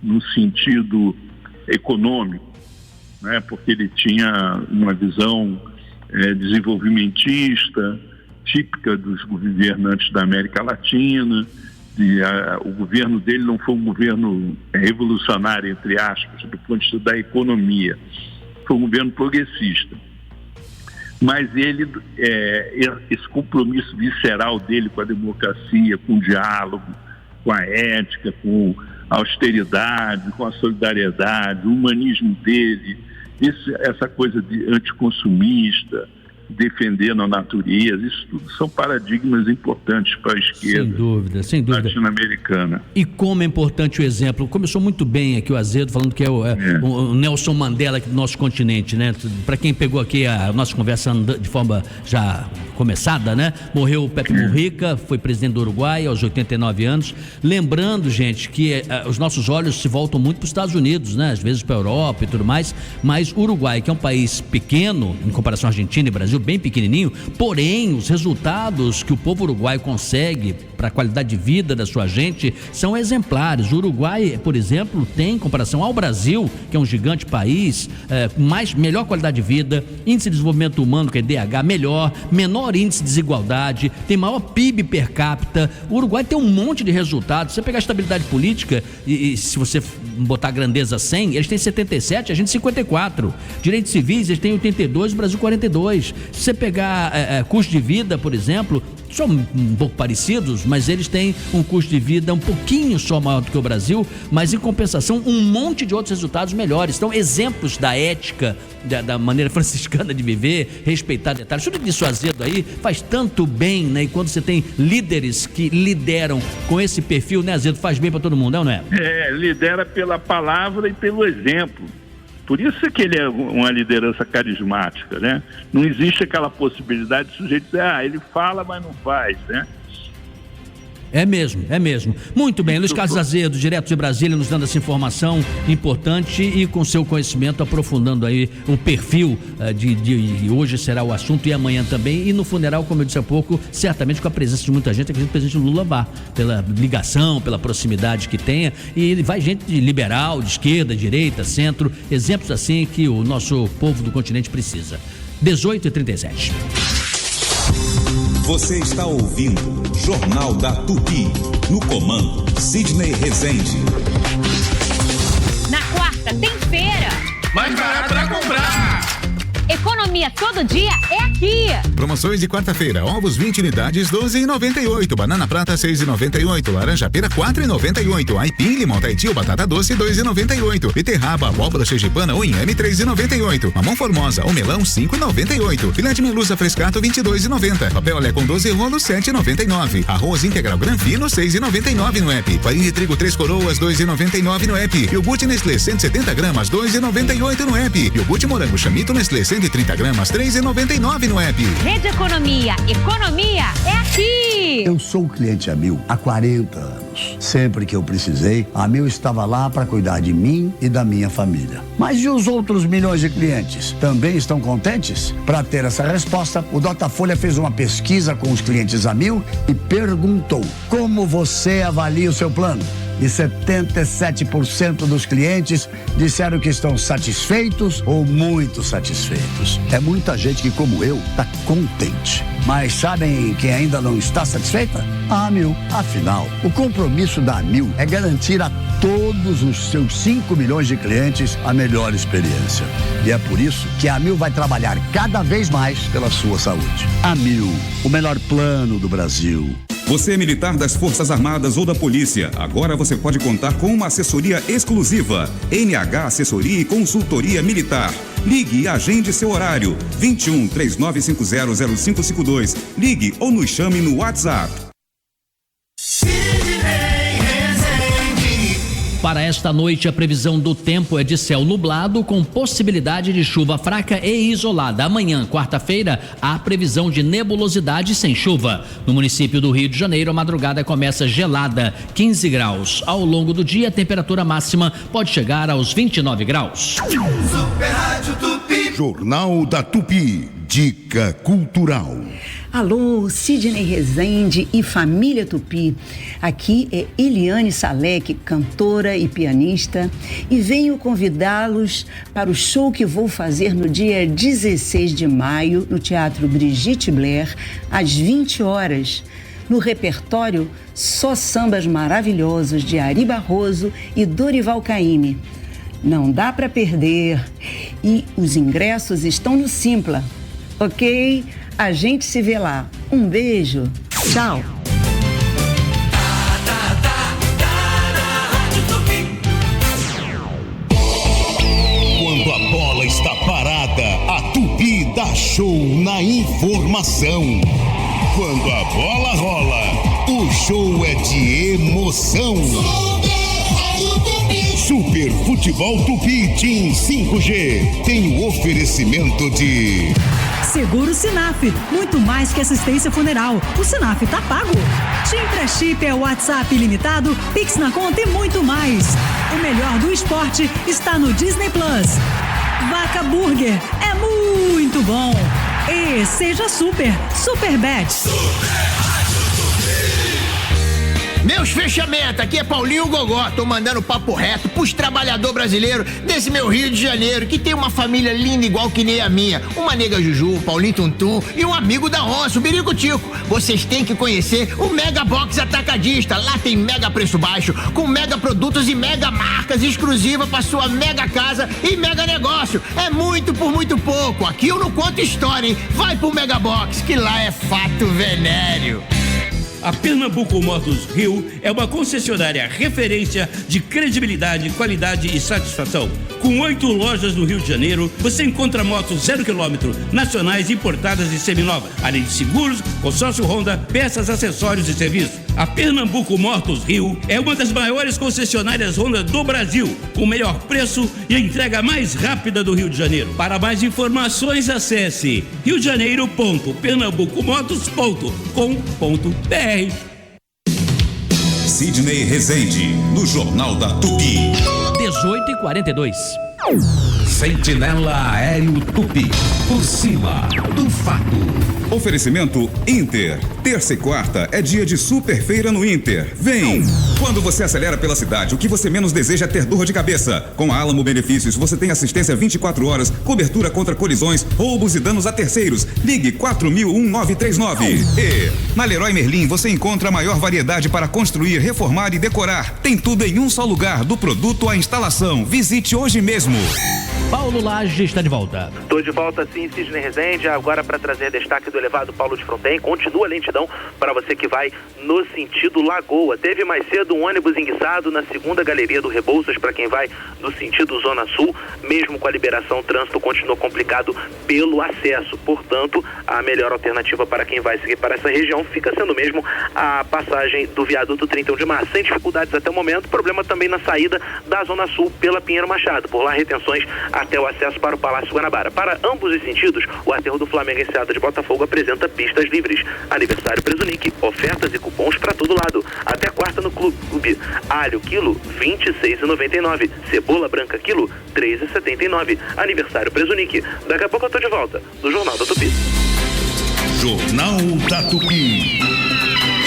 no sentido econômico, né? Porque ele tinha uma visão desenvolvimentista, típica dos governantes da América Latina, e o governo dele não foi um governo revolucionário, entre aspas, do ponto de vista da economia, foi um governo progressista. Mas ele, esse compromisso visceral dele com a democracia, com o diálogo, com a ética, com a austeridade, com a solidariedade, o humanismo dele, essa coisa de anticonsumista, defendendo a natureza, isso tudo são paradigmas importantes para a esquerda sem dúvida latino-americana. E como é importante o exemplo. Começou muito bem aqui o Azedo falando que é o Nelson Mandela aqui do nosso continente, né? Para quem pegou aqui a nossa conversa de forma já começada, né? Morreu o Pepe Mujica, foi presidente do Uruguai aos 89 anos. Lembrando, gente, que os nossos olhos se voltam muito para os Estados Unidos, né? Às vezes para a Europa e tudo mais, mas o Uruguai, que é um país pequeno em comparação à Argentina e Brasil, bem pequenininho, porém os resultados que o povo uruguaio consegue para a qualidade de vida da sua gente são exemplares. O Uruguai, por exemplo, tem, em comparação ao Brasil, que é um gigante país, melhor qualidade de vida, índice de desenvolvimento humano, que é DH, menor índice de desigualdade, tem maior PIB per capita. O Uruguai tem um monte de resultados. Se você pegar a estabilidade política e se você botar a grandeza 100, eles têm 77, a gente 54. Direitos civis, eles têm 82, o Brasil 42. Se você pegar custo de vida, por exemplo, são um pouco parecidos, mas eles têm um custo de vida um pouquinho só maior do que o Brasil, mas em compensação um monte de outros resultados melhores. Então, exemplos da ética, da maneira franciscana de viver, respeitar detalhes, tudo isso Azedo aí faz tanto bem, né? E quando você tem líderes que lideram com esse perfil, né, Azedo, faz bem para todo mundo, não é? Lidera pela palavra e pelo exemplo. Por isso que ele é uma liderança carismática, né? Não existe aquela possibilidade de sujeito dizer, ele fala, mas não faz, né? É mesmo. Muito bem, Luiz Carlos Azedo, direto de Brasília, nos dando essa informação importante e com seu conhecimento aprofundando aí o perfil de hoje será o assunto e amanhã também. E no funeral, como eu disse há pouco, certamente com a presença de muita gente, acredito que o presidente Lula vá, pela ligação, pela proximidade que tenha. E vai gente de liberal, de esquerda, direita, centro, exemplos assim que o nosso povo do continente precisa. 18h37. Você está ouvindo Jornal da Tupi. No comando, Sidney Rezende. Na quarta tem feira. Mais barato pra comprar. Economia Economia todo dia é aqui. Promoções de quarta-feira: ovos 20 unidades, 12,98. Banana prata 6,98. Laranja pera 4,98. Aipim, limão Tahiti ou batata doce 2,98. Beterraba, abóbora sergipana ou inhame 3,98. Mamão formosa ou melão 5,98. Filé de melusa frescato 22,90. Papel olé com 12 rolos 7,99. Arroz integral Granfino 6,99 no app. Farinha de trigo 3 coroas 2,99 no app. Iogurte Nestlé 170 gramas 2,98 no app. Iogurte morango Chamito Nestlé 130 gramas 3,99 no app. Rede Economia, economia é aqui. Eu sou cliente Amil há 40 anos. Sempre que eu precisei, a Amil estava lá para cuidar de mim e da minha família. Mas e os outros milhões de clientes? Também estão contentes? Para ter essa resposta, o Datafolha fez uma pesquisa com os clientes Amil e perguntou: como você avalia o seu plano? E 77% dos clientes disseram que estão satisfeitos ou muito satisfeitos. É muita gente que, como eu, está contente. Mas sabem quem ainda não está satisfeita? A Amil. Afinal, o compromisso da Amil é garantir a todos os seus 5 milhões de clientes a melhor experiência. E é por isso que a Amil vai trabalhar cada vez mais pela sua saúde. Amil, o melhor plano do Brasil. Você é militar das Forças Armadas ou da Polícia. Agora você pode contar com uma assessoria exclusiva. NH Assessoria e Consultoria Militar. Ligue e agende seu horário. 21 3950 0552. Ligue ou nos chame no WhatsApp. Para esta noite, a previsão do tempo é de céu nublado com possibilidade de chuva fraca e isolada. Amanhã, quarta-feira, há previsão de nebulosidade sem chuva. No município do Rio de Janeiro, a madrugada começa gelada, 15 graus. Ao longo do dia, a temperatura máxima pode chegar aos 29 graus. Super Rádio Tupi. Jornal da Tupi. Dica cultural. Alô, Sidney Rezende e família Tupi. Aqui é Eliane Salek, cantora e pianista, e venho convidá-los para o show que vou fazer no dia 16 de maio no Teatro Brigitte Blair, às 20 horas. No repertório, só sambas maravilhosos de Ari Barroso e Dorival Caymmi. Não dá para perder. E os ingressos estão no Simpla. Ok? A gente se vê lá. Um beijo. Tchau. Quando a bola está parada, a Tupi dá show na informação. Quando a bola rola, o show é de emoção. Super Futebol Tupi Team 5G tem o oferecimento de Seguro Sinaf, muito mais que assistência funeral. O Sinaf tá pago. TIM Pré-Chip é o WhatsApp ilimitado, Pix na conta e muito mais. O melhor do esporte está no Disney Plus. Vaca Burger é muito bom. E seja super Bet. Meus fechamentos, aqui é Paulinho Gogó, tô mandando papo reto pros trabalhadores brasileiros desse meu Rio de Janeiro, que tem uma família linda igual que nem a minha, uma nega Juju, um Paulinho Tuntum e um amigo da roça, o Birico Tico. Vocês têm que conhecer o Mega Box Atacadista, lá tem mega preço baixo, com mega produtos e mega marcas exclusivas pra sua mega casa e mega negócio. É muito por muito pouco, aqui eu não conto história, hein? Vai pro Mega Box, que lá é fato venéreo. A Pernambuco Motos Rio é uma concessionária referência de credibilidade, qualidade e satisfação. Com 8 lojas no Rio de Janeiro, você encontra motos 0 km, nacionais, importadas e seminovas, além de seguros, consórcio Honda, peças, acessórios e serviços. A Pernambuco Motos Rio é uma das maiores concessionárias Honda do Brasil, com o melhor preço e a entrega mais rápida do Rio de Janeiro. Para mais informações, acesse riodejaneiroponto.pernambucomotos.com.br. Sidney Rezende, no Jornal da Tupi. 18h42. Sentinela Aéreo Tupi, por cima do fato. Oferecimento Inter. Terça e quarta é dia de super feira no Inter. Vem! Quando você acelera pela cidade, o que você menos deseja é ter dor de cabeça. Com a Alamo Benefícios, você tem assistência 24 horas, cobertura contra colisões, roubos e danos a terceiros. Ligue 4000-1939. E na Leroy Merlin você encontra a maior variedade para construir, reformar e decorar. Tem tudo em um só lugar, do produto à instalação. Visite hoje mesmo. Paulo Lage está de volta. Estou de volta sim, Sidney Rezende, agora para trazer destaque do elevado Paulo de Fronten. Continua a lentidão para você que vai no sentido Lagoa. Teve mais cedo um ônibus enguiçado na segunda galeria do Rebouças para quem vai no sentido Zona Sul. Mesmo com a liberação, o trânsito continua complicado pelo acesso. Portanto, a melhor alternativa para quem vai seguir para essa região fica sendo mesmo a passagem do viaduto 31 de março. Sem dificuldades até o momento, problema também na saída da Zona Sul pela Pinheiro Machado. Por lá, retenções até o acesso para o Palácio Guanabara. Para ambos os sentidos, o aterro do Flamengo Enseada de Botafogo apresenta pistas livres. Aniversário Presunic, ofertas e cupons para todo lado. Até quarta no clube. Alho quilo, R$ 26,99. Cebola branca quilo, R$ 3,79. Aniversário Presunic. Daqui a pouco eu tô de volta, do Jornal da Tupi. Jornal da Tupi.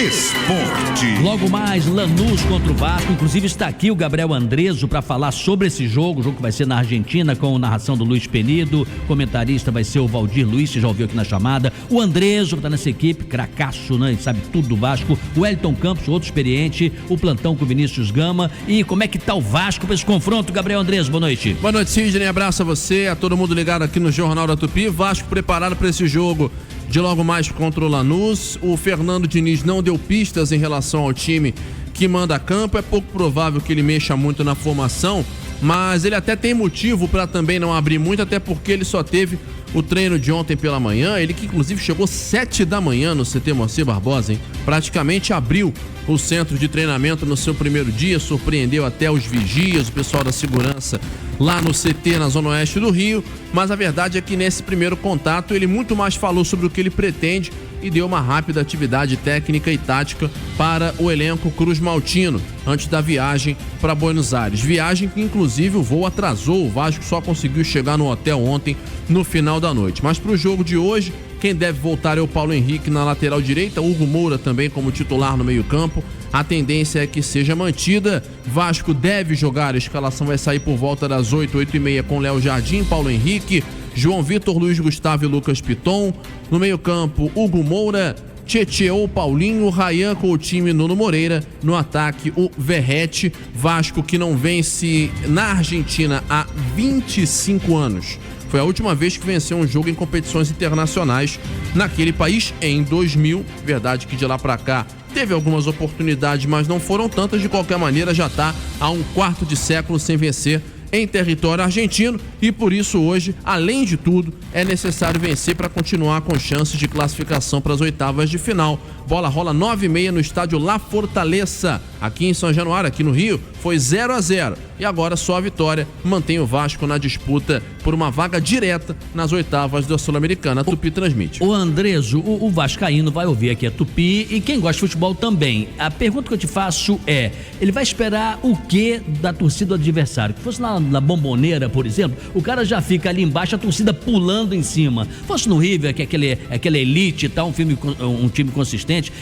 Esporte. Logo mais, Lanús contra o Vasco. Inclusive está aqui o Gabriel Andreso para falar sobre esse jogo. O jogo que vai ser na Argentina, com narração do Luiz Penido. Comentarista vai ser o Valdir Luiz, você já ouviu aqui na chamada. O Andreso está nessa equipe, cracaço, né? Ele sabe tudo do Vasco. O Elton Campos, outro experiente. O plantão com o Vinícius Gama. E como é que tá o Vasco para esse confronto, Gabriel Andreso? Boa noite. Boa noite, Sidney. Abraço a você, a todo mundo ligado aqui no Jornal da Tupi. Vasco preparado para esse jogo de logo mais contra o Lanús. O Fernando Diniz não deu pistas em relação ao time que manda a campo. É pouco provável que ele mexa muito na formação, mas ele até tem motivo para também não abrir muito, até porque ele só teve o treino de ontem pela manhã. Ele que inclusive chegou 7 da manhã no CT Moacir Barbosa, hein? Praticamente abriu o centro de treinamento no seu primeiro dia, surpreendeu até os vigias, o pessoal da segurança lá no CT na Zona Oeste do Rio, mas a verdade é que nesse primeiro contato ele muito mais falou sobre o que ele pretende e deu uma rápida atividade técnica e tática para o elenco Cruz Maltino antes da viagem para Buenos Aires. Viagem que inclusive o voo atrasou, o Vasco só conseguiu chegar no hotel ontem no final da noite. Mas para o jogo de hoje, quem deve voltar é o Paulo Henrique na lateral direita, Hugo Moura também como titular no meio-campo. A tendência é que seja mantida. Vasco deve jogar, a escalação vai sair por volta das 8h30 com Léo Jardim, Paulo Henrique, João Vitor, Luiz Gustavo e Lucas Piton. No meio-campo, Hugo Moura, Tietê ou Paulinho, Rayan com o time Nuno Moreira. No ataque, o Verrete. Vasco que não vence na Argentina há 25 anos. Foi a última vez que venceu um jogo em competições internacionais naquele país em 2000. Verdade que de lá pra cá teve algumas oportunidades, mas não foram tantas. De qualquer maneira, já está há um quarto de século sem vencer em território argentino e por isso hoje, além de tudo, é necessário vencer para continuar com chances de classificação para as oitavas de final. Bola rola 9h30 no estádio La Fortaleza, aqui em São Januário, aqui no Rio, foi 0-0 e agora só a vitória mantém o Vasco na disputa por uma vaga direta nas oitavas da Sul-Americana. A Tupi transmite. O Andreso, o vascaíno vai ouvir aqui a Tupi e quem gosta de futebol também. A pergunta que eu te faço é, ele vai esperar o quê da torcida do adversário? Que fosse na Bomboneira, por exemplo, o cara já fica ali embaixo, a torcida pulando em cima. Fosse no River, que é aquela elite e tal, um time consistente,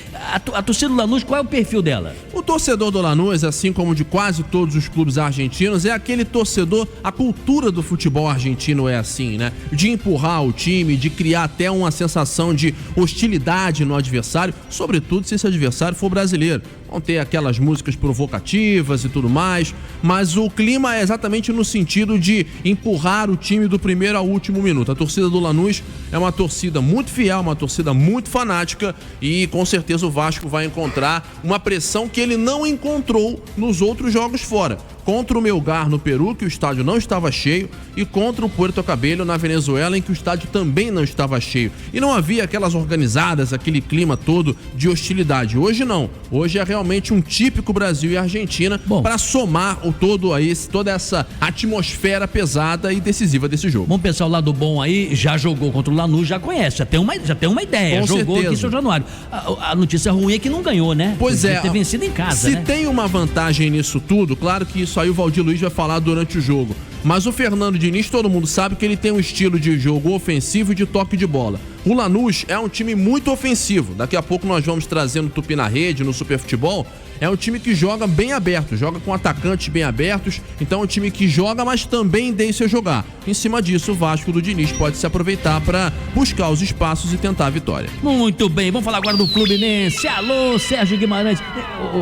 a torcida do Lanús, qual é o perfil dela? O torcedor do Lanús, assim como de quase todos os clubes argentinos, é aquele torcedor, a cultura do futebol argentino é assim, né? De empurrar o time, de criar até uma sensação de hostilidade no adversário, sobretudo se esse adversário for brasileiro. Vão ter aquelas músicas provocativas e tudo mais, mas o clima é exatamente no sentido de empurrar o time do primeiro ao último minuto. A torcida do Lanús é uma torcida muito fiel, uma torcida muito fanática e com certeza o Vasco vai encontrar uma pressão que ele não encontrou nos outros jogos fora. Contra o Melgar no Peru, que o estádio não estava cheio, e contra o Puerto Cabello na Venezuela, em que o estádio também não estava cheio. E não havia aquelas organizadas, aquele clima todo de hostilidade. Hoje não. Hoje é realmente um típico Brasil e Argentina para somar toda essa atmosfera pesada e decisiva desse jogo. Vamos pensar o lado bom aí, já jogou contra o Lanús, já conhece, já tem uma ideia. Com jogou certeza. Aqui em São Januário. A notícia ruim é que não ganhou, né? Pois é. Ter vencido em casa, Se né? tem uma vantagem nisso tudo, claro que isso aí o Valdir Luiz vai falar durante o jogo. Mas o Fernando Diniz, todo mundo sabe que ele tem um estilo de jogo ofensivo e de toque de bola. O Lanús é um time muito ofensivo. Daqui a pouco nós vamos trazer no Tupi na Rede, no Super Futebol. É um time que joga bem aberto, joga com atacantes bem abertos. Então é um time que joga, mas também deixa jogar. Em cima disso, o Vasco do Diniz pode se aproveitar para buscar os espaços e tentar a vitória. Muito bem, vamos falar agora do Fluminense. Alô, Sérgio Guimarães.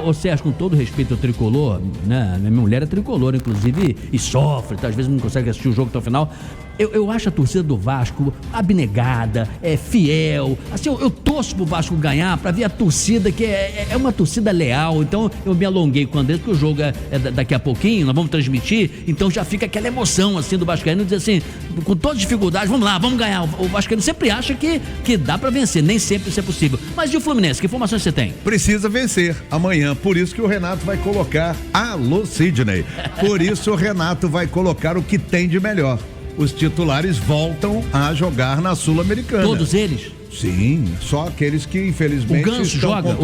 Ô Sérgio, com todo respeito ao tricolor, né? Minha mulher é tricolor, inclusive, e sofre, às vezes não consegue assistir o jogo até o final. Eu acho a torcida do Vasco abnegada, fiel. Assim, eu torço pro Vasco ganhar pra ver a torcida que é uma torcida leal. Então eu me alonguei com o André, porque o jogo é daqui a pouquinho, nós vamos transmitir. Então já fica aquela emoção assim do Vascaíno, dizer assim, com todas as dificuldades, vamos lá, vamos ganhar. O Vascaíno sempre acha que dá pra vencer, nem sempre isso é possível. Mas e o Fluminense, que informações você tem? Precisa vencer amanhã, por isso que o Renato vai colocar alô Sidney. Por isso o Renato vai colocar o que tem de melhor. Os titulares voltam a jogar na Sul-Americana. Todos eles? Sim, só aqueles que infelizmente... O Ganso joga?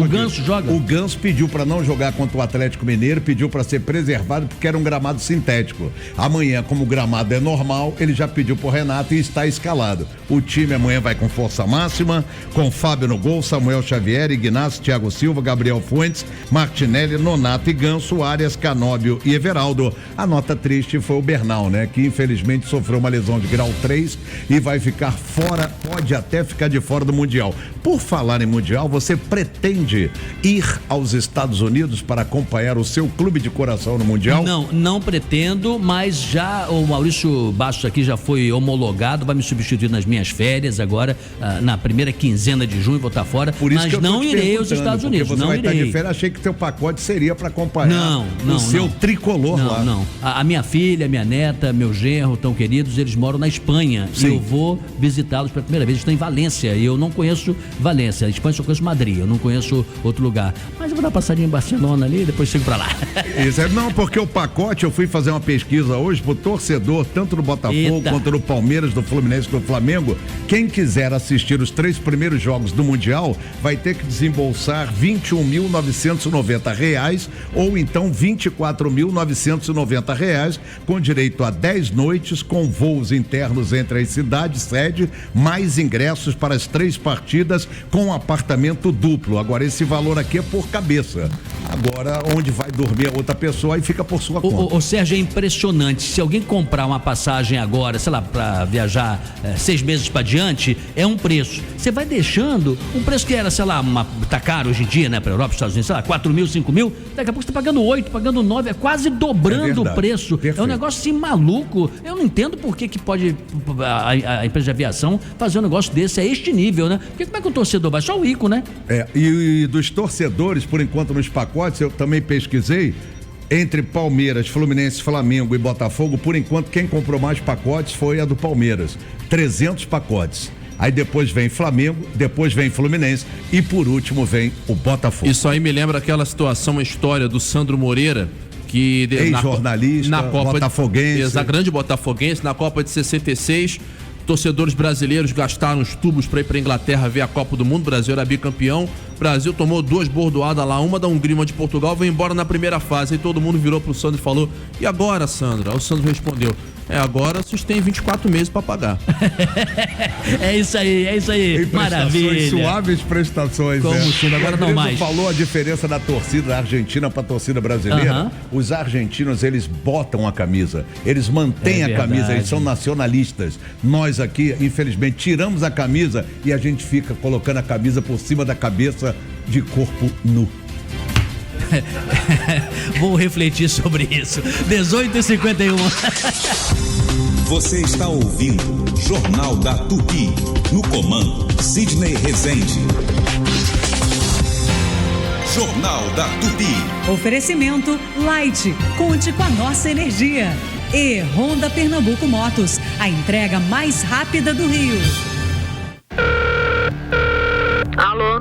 O Ganso pediu para não jogar contra o Atlético Mineiro, pediu para ser preservado porque era um gramado sintético. Amanhã, como o gramado é normal, ele já pediu pro Renato e está escalado. O time amanhã vai com força máxima, com Fábio no gol, Samuel Xavier, Ignacio, Thiago Silva, Gabriel Fuentes, Martinelli, Nonato e Ganso, Arias, Canóbio e Everaldo. A nota triste foi o Bernal, né? Que infelizmente sofreu uma lesão de grau 3 e vai ficar fora, pode até ficar de fora do Mundial. Por falar em Mundial, você pretende ir aos Estados Unidos para acompanhar o seu clube de coração no Mundial? Não pretendo, mas já o Maurício Bastos aqui já foi homologado, vai me substituir nas minhas férias agora, na primeira quinzena de junho, vou estar fora, mas não irei aos Estados Unidos, você vai estar de férias, achei que teu pacote seria para acompanhar o seu tricolor lá. Não, a minha filha, minha neta, meu genro, tão queridos, eles moram na Espanha. Sim. E eu vou visitá-los pela primeira vez, estão em Valência, e eu não conheço Valência, a Espanha só conheço Madrid, eu não conheço outro lugar, mas eu vou dar uma passadinha em Barcelona ali e depois chego pra lá. Isso, não, porque o pacote, eu fui fazer uma pesquisa hoje pro torcedor, tanto do Botafogo quanto do Palmeiras, do Fluminense e do Flamengo, quem quiser assistir os 3 primeiros jogos do Mundial, vai ter que desembolsar R$21.990 ou então R$24.990, com direito a 10 noites, com voos internos entre as cidades, sede, mais ingressos para as 3 partidas com apartamento duplo. Agora, esse valor aqui é por cabeça. Agora, onde vai dormir a outra pessoa, aí fica por sua conta. O Sérgio, é impressionante. Se alguém comprar uma passagem agora, sei lá, para viajar 6 meses para diante, é um preço. Você vai deixando um preço que era, sei lá, tá caro hoje em dia, né, para Europa, Estados Unidos, sei lá, 4 mil, 5 mil, daqui a pouco você tá pagando 8, pagando 9, é quase dobrando o preço. Perfeito. É um negócio assim maluco. Eu não entendo por que pode a empresa de aviação fazer um negócio desse, é este nível, né? Porque como é que o torcedor vai? Só o Ico, né? E dos torcedores, por enquanto, nos pacotes, eu também pesquisei, entre Palmeiras, Fluminense, Flamengo e Botafogo, por enquanto, quem comprou mais pacotes foi a do Palmeiras. 300 pacotes. Aí depois vem Flamengo, depois vem Fluminense e por último vem o Botafogo. Isso aí me lembra aquela situação, a história do Sandro Moreira, que ex-jornalista, na Copa botafoguense. A grande botafoguense, na Copa de 66, torcedores brasileiros gastaram os tubos para ir para Inglaterra ver a Copa do Mundo. O Brasil era bicampeão. O Brasil tomou 2 bordoadas lá, uma da Hungria, uma de Portugal, veio embora na primeira fase. Aí todo mundo virou pro Sandro e falou: e agora, Sandro? Aí o Sandro respondeu: agora vocês têm 24 meses para pagar. É isso aí, maravilha. Suaves prestações, como né? Sendo, agora não mais. Falou a diferença da torcida da Argentina para a torcida brasileira. Os argentinos, eles botam a camisa, eles mantêm a camisa, eles são nacionalistas. Nós aqui, infelizmente, tiramos a camisa e a gente fica colocando a camisa por cima da cabeça de corpo nu. Vou refletir sobre isso. 18h51. Você está ouvindo Jornal da Tupi. No comando, Sidney Rezende. Jornal da Tupi. Oferecimento Light. Conte com a nossa energia. E Honda Pernambuco Motos. A entrega mais rápida do Rio.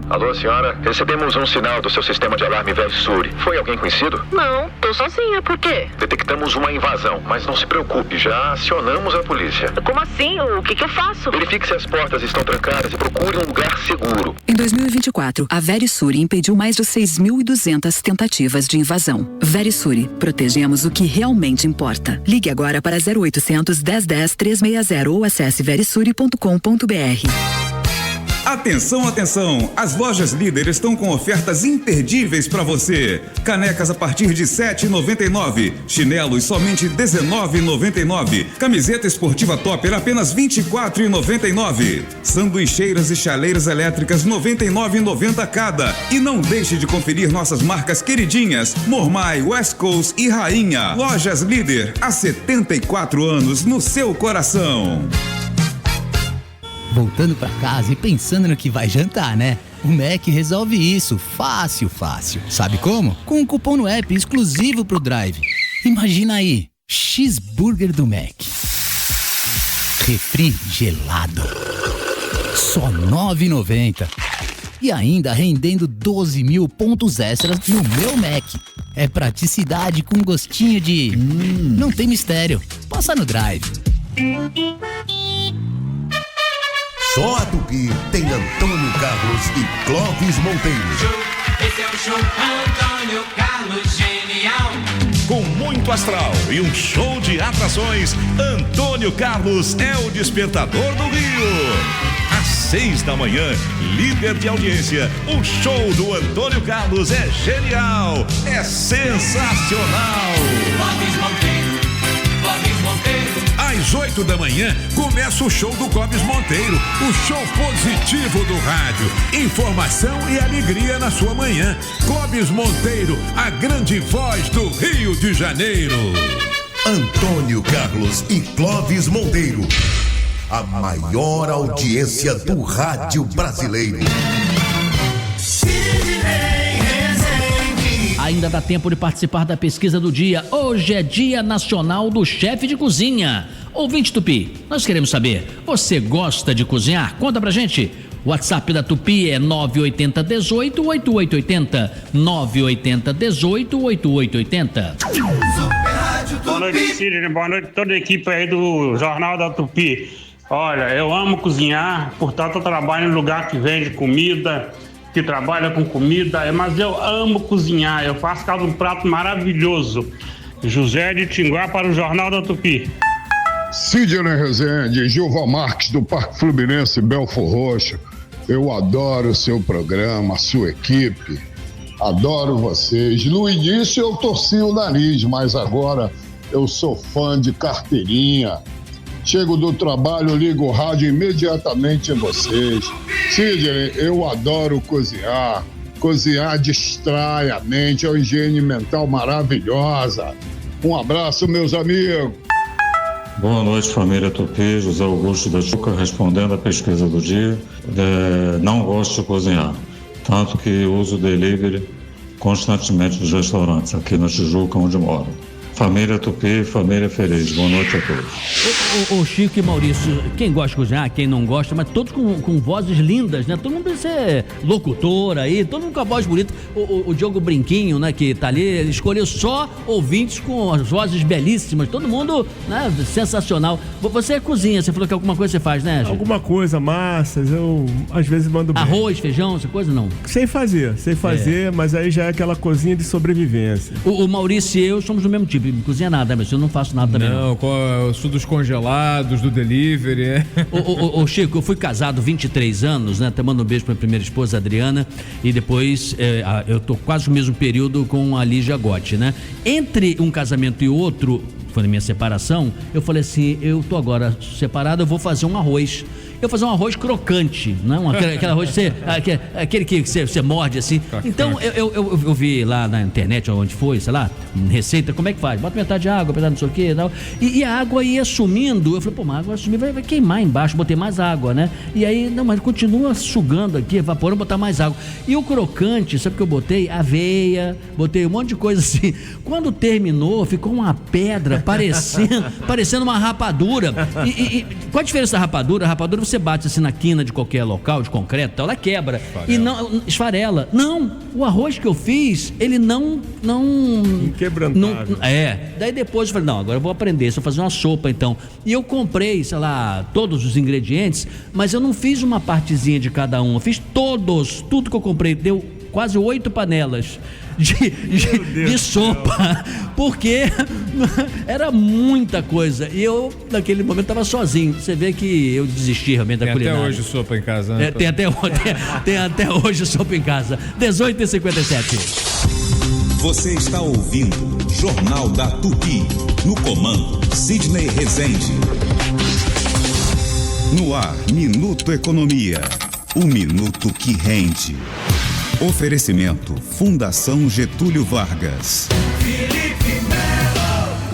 Alô, senhora? Recebemos um sinal do seu sistema de alarme Verisure. Foi alguém conhecido? Não, tô sozinha, por quê? Detectamos uma invasão, mas não se preocupe, já acionamos a polícia. Como assim? O que eu faço? Verifique se as portas estão trancadas e procure um lugar seguro. Em 2024, a Verisure impediu mais de 6.200 tentativas de invasão. Verisure, protegemos o que realmente importa. Ligue agora para 0800 1010 360 ou acesse verisure.com.br. Atenção, atenção! As lojas Líder estão com ofertas imperdíveis para você. Canecas a partir de R$ 7,99. Chinelos somente R$ 19,99. Camiseta esportiva Topper apenas R$ 24,99. Sanduicheiras e chaleiras elétricas R$ 99,90 cada. E não deixe de conferir nossas marcas queridinhas: Mormai, West Coast e Rainha. Lojas Líder, há 74 anos no seu coração. Voltando pra casa e pensando no que vai jantar, né? O Mac resolve isso, fácil. Sabe como? Com um cupom no app exclusivo pro Drive. Imagina aí, cheeseburger do Mac. Refri gelado. Só R$ 9,90. E ainda rendendo 12 mil pontos extras no meu Mac. É praticidade com gostinho de... Não tem mistério. Passa no Drive. Só a Tupi tem Antônio Carlos e Clóvis Monteiro. Esse é o show Antônio Carlos Genial. Com muito astral e um show de atrações, Antônio Carlos é o despertador do Rio. Às 6 da manhã, líder de audiência, o show do Antônio Carlos é genial, é sensacional. Clóvis Monteiro. Às 8 da manhã, começa o show do Clóvis Monteiro, o show positivo do rádio. Informação e alegria na sua manhã. Clóvis Monteiro, a grande voz do Rio de Janeiro. Antônio Carlos e Clóvis Monteiro, a maior audiência do rádio brasileiro. Ainda dá tempo de participar da pesquisa do dia. Hoje é Dia Nacional do Chefe de Cozinha. Ouvinte Tupi, nós queremos saber, você gosta de cozinhar? Conta pra gente. O WhatsApp da Tupi é 980188880. 980188880. Boa noite, Sidney. Boa noite a toda a equipe aí do Jornal da Tupi. Olha, eu amo cozinhar, portanto eu trabalho em lugar que vende comida, que trabalha com comida, mas eu amo cozinhar, eu faço cada um prato maravilhoso. José de Tinguá para o Jornal da Tupi. Sidney Rezende, Gilva Marques do Parque Fluminense, Belfor Roxo. Eu adoro o seu programa, a sua equipe, adoro vocês. No início eu torci o nariz, mas agora eu sou fã de carteirinha. Chego do trabalho, ligo o rádio imediatamente em vocês. Sidney, eu adoro cozinhar. Cozinhar distrai a mente, é uma higiene mental maravilhosa. Um abraço, meus amigos. Boa noite, família Tupi. José Augusto da Tijuca, respondendo à pesquisa do dia. Não gosto de cozinhar, tanto que uso delivery constantemente dos restaurantes aqui na Tijuca, onde moro. Família Tupi, família feliz. Boa noite a todos. O Chico e Maurício, quem gosta de cozinhar, quem não gosta, mas todos com vozes lindas, né? Todo mundo precisa ser locutor aí, todo mundo com a voz bonita. O Diogo Brinquinho, né, que tá ali, ele escolheu só ouvintes com as vozes belíssimas, todo mundo, né, sensacional. Você cozinha, você falou que alguma coisa você faz, né, Chico? Alguma coisa, massas, eu às vezes mando bem. Arroz, feijão, essa coisa não? Sei fazer, mas aí já é aquela cozinha de sobrevivência. O Maurício e eu somos do mesmo tipo. Não cozinha nada, mas eu não faço nada também. Não, eu sou dos congelados, do delivery, é. Ô Chico, eu fui casado 23 anos, né? Até mando um beijo pra minha primeira esposa, Adriana, e depois eu tô quase no mesmo período com a Lígia Gotti, né? Entre um casamento e outro, foi na minha separação, eu falei assim, eu tô agora separado, eu vou fazer um arroz. Eu vou fazer um arroz crocante, não? Aquele arroz aquele que você morde assim. Então eu vi lá na internet, onde foi, sei lá, receita, como é que faz? Bota metade de água, metade não sei o que e tal. E a água ia sumindo. Eu falei, pô, mas a água sumir vai queimar embaixo. Botei mais água, né? E aí, não, mas continua sugando aqui, evaporando, botar mais água. E o crocante, sabe o que eu botei? Aveia, botei um monte de coisa assim. Quando terminou, ficou uma pedra parecendo uma rapadura. E qual a diferença da rapadura? A rapadura você bate assim na quina de qualquer local, de concreto, ela quebra. E não esfarela. Não, o arroz que eu fiz, ele não quebrantável. Daí depois eu falei, não, agora eu vou aprender, só fazer uma sopa então. E eu comprei, sei lá, todos os ingredientes, mas eu não fiz uma partezinha de cada um, eu fiz tudo que eu comprei, deu quase 8 panelas de sopa, porque era muita coisa. E eu, naquele momento, estava sozinho. Você vê que eu desisti realmente da culinária. Tem até hoje sopa em casa, né? Tem até hoje sopa em casa. 18h57. Você está ouvindo Jornal da Tupi. No comando, Sidney Rezende. No ar, Minuto Economia. O minuto que rende. Oferecimento Fundação Getúlio Vargas.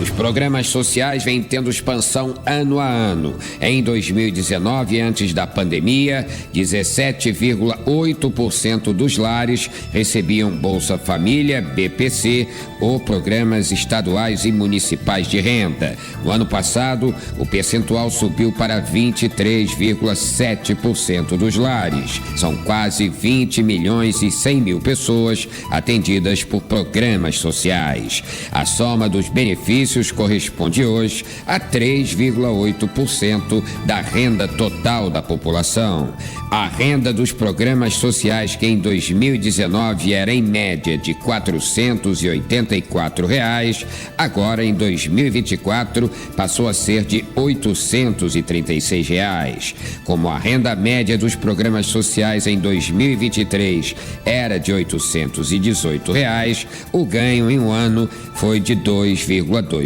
Os programas sociais vêm tendo expansão ano a ano. Em 2019, antes da pandemia, 17,8% dos lares recebiam Bolsa Família, BPC ou programas estaduais e municipais de renda. No ano passado, o percentual subiu para 23,7% dos lares. São quase 20 milhões e 100 mil pessoas atendidas por programas sociais. A soma dos benefícios corresponde hoje a 3,8% da renda total da população. A renda dos programas sociais, que em 2019 era em média de R$ 484, agora em 2024 passou a ser de R$ 836. Como a renda média dos programas sociais em 2023 era de R$ 818, o ganho em um ano foi de 2,2%,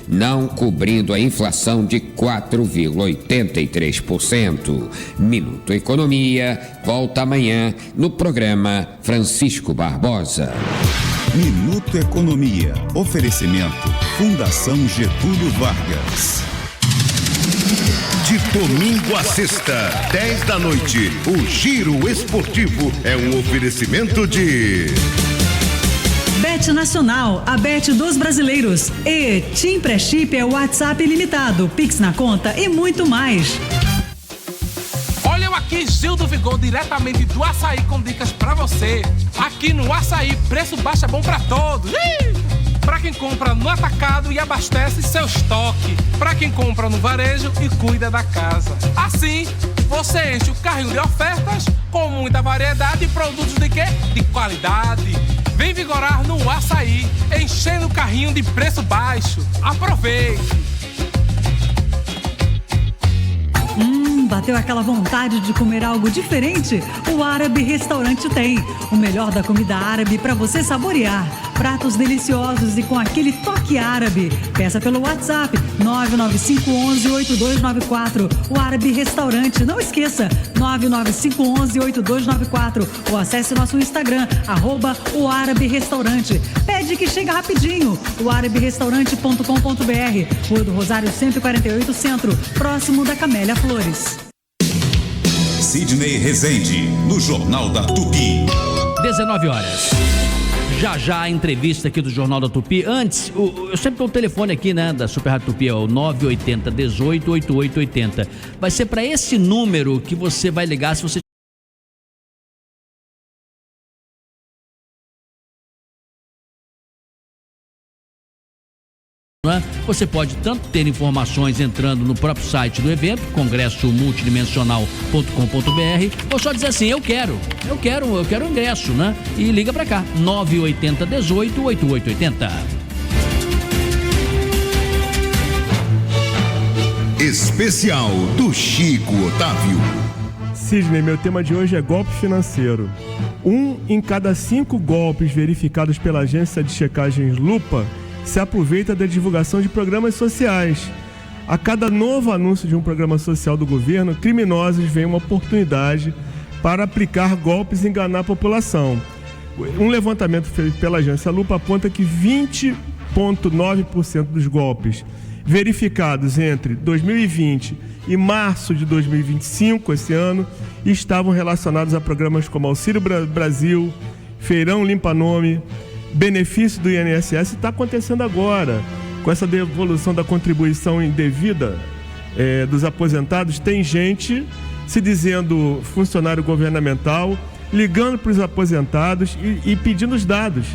não cobrindo a inflação de 4,83%. Minuto Economia volta amanhã no programa Francisco Barbosa. Minuto Economia. Oferecimento Fundação Getúlio Vargas. De domingo a sexta, 10 da noite, o Giro Esportivo é um oferecimento de... Bet Nacional, a Bet dos brasileiros. E Tim Pré-Chip é o WhatsApp ilimitado, Pix na conta e muito mais. Olha eu aqui, Gil do Vigor, diretamente do Açaí, com dicas pra você. Aqui no Açaí, preço baixo é bom pra todos. Pra quem compra no atacado e abastece seu estoque. Pra quem compra no varejo e cuida da casa. Assim, você enche o carrinho de ofertas com muita variedade e produtos de quê? De qualidade. Vem vigorar no Açaí, enchendo o carrinho de preço baixo. Aproveite! Bateu aquela vontade de comer algo diferente? O Árabe Restaurante tem. O melhor da comida árabe para você saborear. Pratos deliciosos e com aquele toque árabe. Peça pelo WhatsApp 99511-8294. O Árabe Restaurante. Não esqueça, 99511-8294. Ou acesse nosso Instagram, @o Árabe Restaurante. Pede que chega rapidinho. O araberestaurante.com.br. Rua do Rosário 148 Centro, próximo da Camélia Flores. Sidney Rezende, no Jornal da Tupi. 19 horas. Já a entrevista aqui do Jornal da Tupi. Antes, eu sempre tenho o telefone aqui, né, da Super Rádio Tupi, é o 980 18 8880. Vai ser para esse número que você vai ligar se você Você pode tanto ter informações entrando no próprio site do evento, congressomultidimensional.com.br, ou só dizer assim, eu quero ingresso, né? E liga pra cá, 980 18 8880. Especial do Chico Otávio. Sidney, meu tema de hoje é golpe financeiro. 1 em cada 5 golpes verificados pela agência de checagens Lupa se aproveita da divulgação de programas sociais. A cada novo anúncio de um programa social do governo, criminosos veem uma oportunidade para aplicar golpes e enganar a população. Um levantamento feito pela agência Lupa aponta que 20,9% dos golpes verificados entre 2020 e março de 2025, esse ano, estavam relacionados a programas como Auxílio Brasil, Feirão Limpa Nome, benefício do INSS. Está acontecendo agora com essa devolução da contribuição indevida dos aposentados. Tem gente se dizendo funcionário governamental, ligando para os aposentados e pedindo os dados.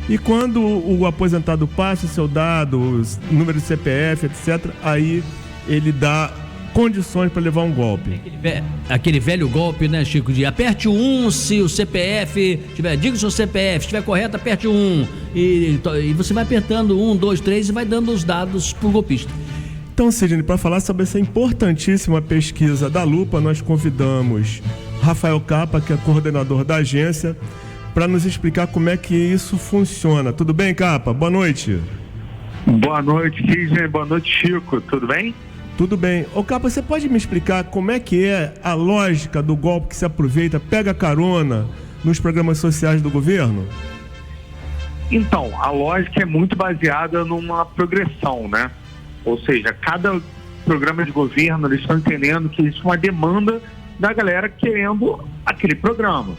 E quando o aposentado passa o seu dado, os números de CPF, etc., aí ele dá condições para levar um golpe. Aquele velho golpe, né, Chico, de aperte o 1 se o CPF tiver, diga o seu CPF, se estiver correto, aperte o 1 e você vai apertando 1, 2, 3 e vai dando os dados pro golpista. Então, Sidney, para falar sobre essa importantíssima pesquisa da Lupa, nós convidamos Rafael Capa, que é coordenador da agência, para nos explicar como é que isso funciona. Tudo bem, Capa? Boa noite. Boa noite, Sidney. Boa noite, Chico. Tudo bem? Tudo bem. Ô, Capa, você pode me explicar como é que é a lógica do golpe que se aproveita, pega carona nos programas sociais do governo? Então, a lógica é muito baseada numa progressão, né? Ou seja, cada programa de governo, eles estão entendendo que existe uma demanda da galera querendo aquele programa.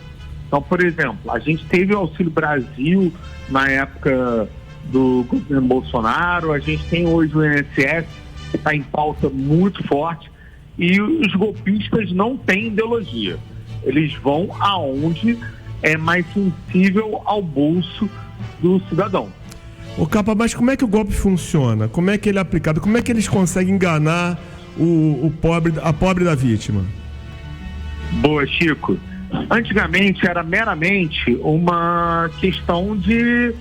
Então, por exemplo, a gente teve o Auxílio Brasil na época do governo Bolsonaro, a gente tem hoje o INSS, que está em pauta muito forte, e os golpistas não têm ideologia. Eles vão aonde é mais sensível ao bolso do cidadão. Ô, Capa, mas como é que o golpe funciona? Como é que ele é aplicado? Como é que eles conseguem enganar a pobre da vítima? Boa, Chico. Antigamente era meramente uma questão de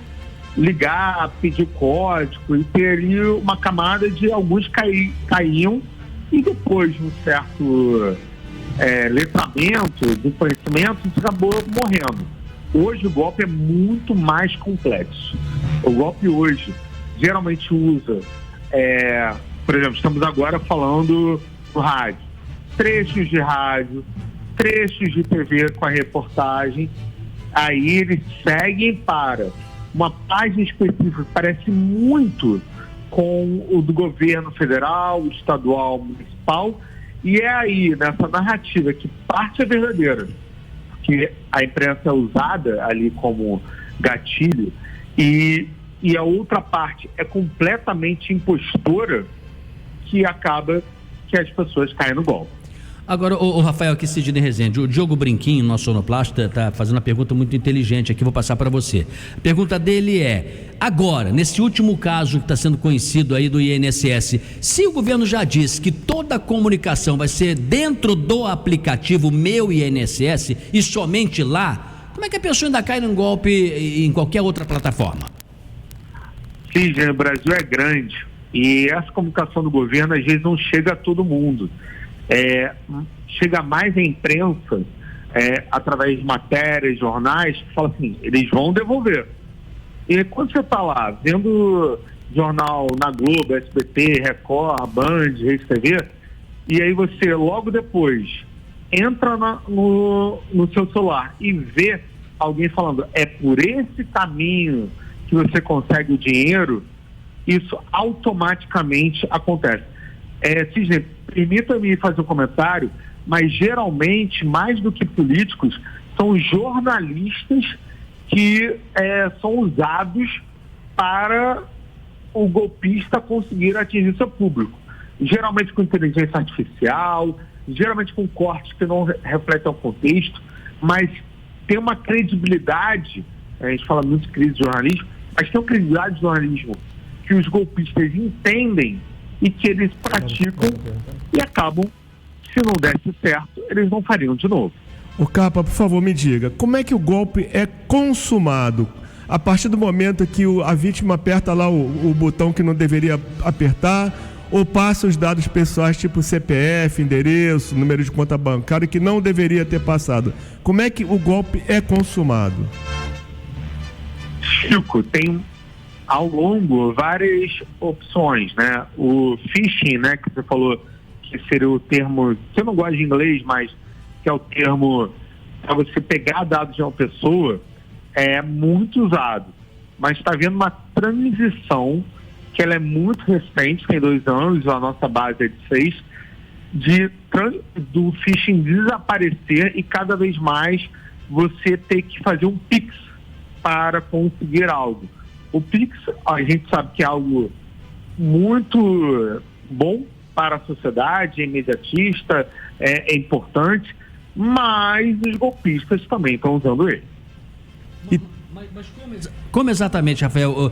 ligar, pedir código e ter ali uma camada de alguns caíam e depois de um certo letramento, de conhecimento, acabou morrendo. Hoje o golpe é muito mais complexo. O golpe hoje geralmente usa, por exemplo, estamos agora falando do rádio, trechos de rádio, trechos de TV com a reportagem, aí eles seguem para uma página específica que parece muito com o do governo federal, estadual, municipal, e é aí, nessa narrativa, que parte é verdadeira, que a imprensa é usada ali como gatilho e a outra parte é completamente impostora, que acaba que as pessoas caem no golpe. Agora, o Rafael aqui, Sidney Rezende, o Diogo Brinquinho, nosso sonoplasta, está fazendo uma pergunta muito inteligente aqui, vou passar para você. A pergunta dele é, agora, nesse último caso que está sendo conhecido aí do INSS, se o governo já disse que toda a comunicação vai ser dentro do aplicativo Meu INSS e somente lá, como é que a pessoa ainda cai num golpe em qualquer outra plataforma? Sim, o Brasil é grande e essa comunicação do governo às vezes não chega a todo mundo. Chega mais à imprensa através de matérias, jornais, que fala assim, eles vão devolver. E quando você está lá vendo jornal na Globo, SBT, Record, Band, Rede TV, e aí você logo depois entra no seu celular e vê alguém falando, é por esse caminho que você consegue o dinheiro, isso automaticamente acontece. Sidney, permita-me fazer um comentário, mas geralmente, mais do que políticos, são jornalistas que são usados para o golpista conseguir atingir seu público. Geralmente com inteligência artificial, geralmente com cortes que não refletem o contexto, mas tem uma credibilidade, a gente fala muito de crise de jornalismo, mas tem uma credibilidade de jornalismo que os golpistas entendem e que eles praticam e acabam, se não desse certo, eles não fariam de novo. O Capa, por favor, me diga, como é que o golpe é consumado? A partir do momento que a vítima aperta lá o botão que não deveria apertar, ou passa os dados pessoais tipo CPF, endereço, número de conta bancária que não deveria ter passado. Como é que o golpe é consumado? Chico, tem ao longo várias opções, né? O phishing, né, que você falou que seria o termo, que eu não gosto de inglês, mas que é o termo para você pegar dados de uma pessoa, é muito usado. Mas está havendo uma transição que ela é muito recente, tem 2 anos, a nossa base é de 6, do phishing desaparecer e cada vez mais você ter que fazer um Pix para conseguir algo. O Pix, a gente sabe que é algo muito bom para a sociedade, é imediatista, é importante, mas os golpistas também estão usando ele. Como exatamente, Rafael,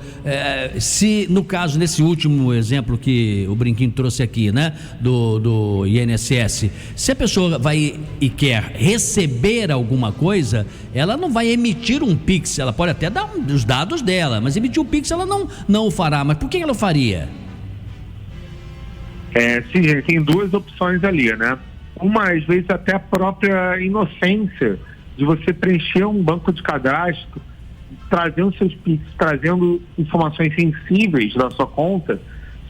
se no caso, nesse último exemplo que o Brinquinho trouxe aqui, né, do INSS, se a pessoa vai e quer receber alguma coisa, ela não vai emitir um Pix, ela pode até dar os dados dela, mas emitir um Pix ela não o fará. Mas por que ela faria? Sim, gente, tem duas opções ali, né? Uma, às vezes, até a própria inocência de você preencher um banco de cadastro, trazendo seus Pix, trazendo informações sensíveis da sua conta,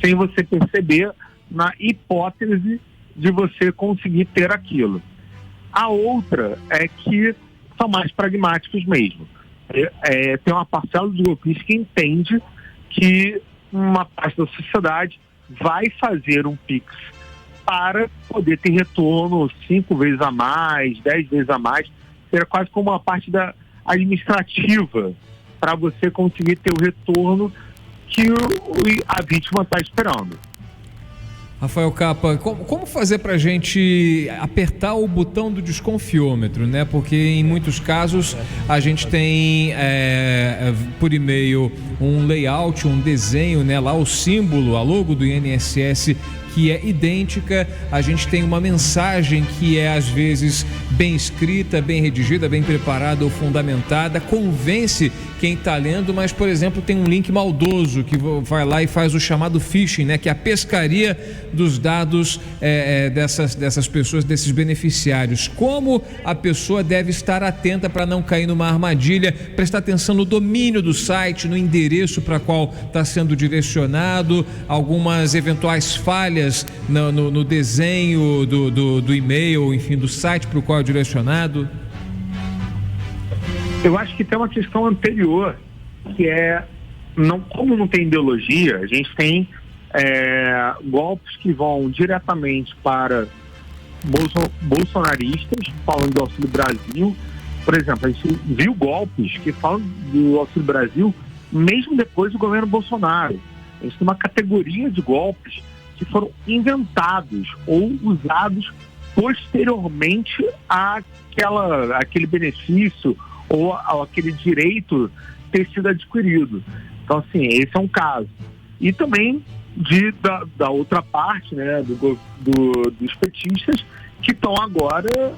sem você perceber, na hipótese de você conseguir ter aquilo. A outra é que são mais pragmáticos mesmo. Tem uma parcela dos golpistas que entende que uma parte da sociedade vai fazer um Pix para poder ter retorno 5 vezes a mais, 10 vezes a mais, ser quase como uma parte da administrativa para você conseguir ter o retorno que a vítima está esperando. Rafael Capa, como fazer para a gente apertar o botão do desconfiômetro, né? Porque em muitos casos a gente tem por e-mail um layout, um desenho, né? Lá o símbolo, a logo do INSS, que é idêntica, a gente tem uma mensagem que é às vezes bem escrita, bem redigida, bem preparada ou fundamentada, convence quem está lendo, mas, por exemplo, tem um link maldoso que vai lá e faz o chamado phishing, né, que é a pescaria dos dados dessas pessoas, desses beneficiários. Como a pessoa deve estar atenta para não cair numa armadilha, prestar atenção no domínio do site, no endereço para qual está sendo direcionado, algumas eventuais falhas no desenho do e-mail, enfim, do site para o qual é direcionado? Eu acho que tem uma questão anterior, que como não tem ideologia, a gente tem golpes que vão diretamente para bolsonaristas, falando do Auxílio Brasil. Por exemplo, a gente viu golpes que falam do Auxílio Brasil mesmo depois do governo Bolsonaro. A gente tem uma categoria de golpes que foram inventados ou usados posteriormente àquele benefício ou aquele direito ter sido adquirido. Então, assim, esse é um caso. E também da outra parte, né, dos petistas, que estão agora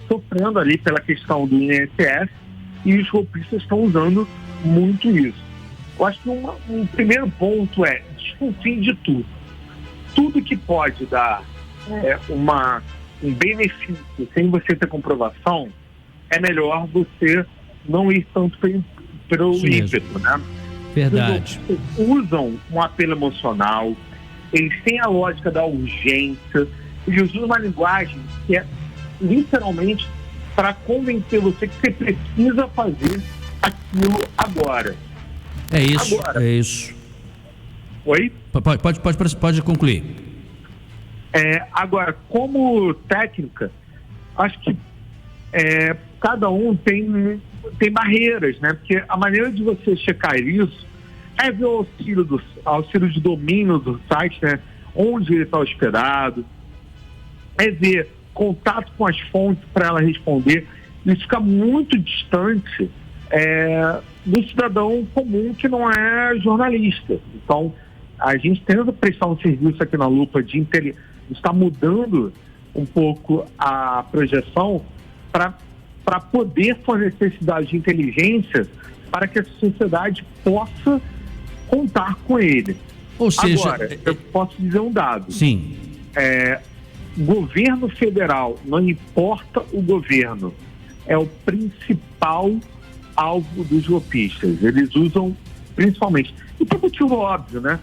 sofrendo ali pela questão do INSS, e os golpistas estão usando muito isso. Eu acho que um primeiro ponto é desconfie de tudo. Tudo que pode dar um benefício sem você ter comprovação, é melhor você não ir tanto pelo ímpeto, né? Verdade. Eles usam um apelo emocional, eles têm a lógica da urgência, eles usam uma linguagem que é literalmente para convencer você que você precisa fazer aquilo agora. É isso, agora. É isso. Oi? Pode concluir. Agora, como técnica, acho que cada um tem barreiras, né? Porque a maneira de você checar isso é ver o auxílio de domínio do site, né? Onde ele está hospedado, é ver contato com as fontes para ela responder. Isso fica muito distante do cidadão comum que não é jornalista. Então, a gente tenta prestar um serviço aqui na Lupa de inteligência, está mudando um pouco a projeção para poder fornecer esse dado de inteligência para que a sociedade possa contar com ele. Ou seja, agora, eu posso dizer um dado. Sim. Governo federal, não importa o governo, é o principal alvo dos golpistas. Eles usam principalmente, e por motivo óbvio, né?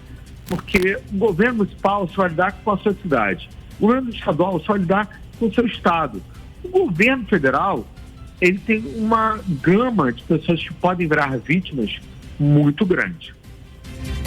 Porque o governo municipal só vai lidar com a sua cidade. O governo estadual só vai lidar com o seu estado. O governo federal, ele tem uma gama de pessoas que podem virar vítimas muito grande.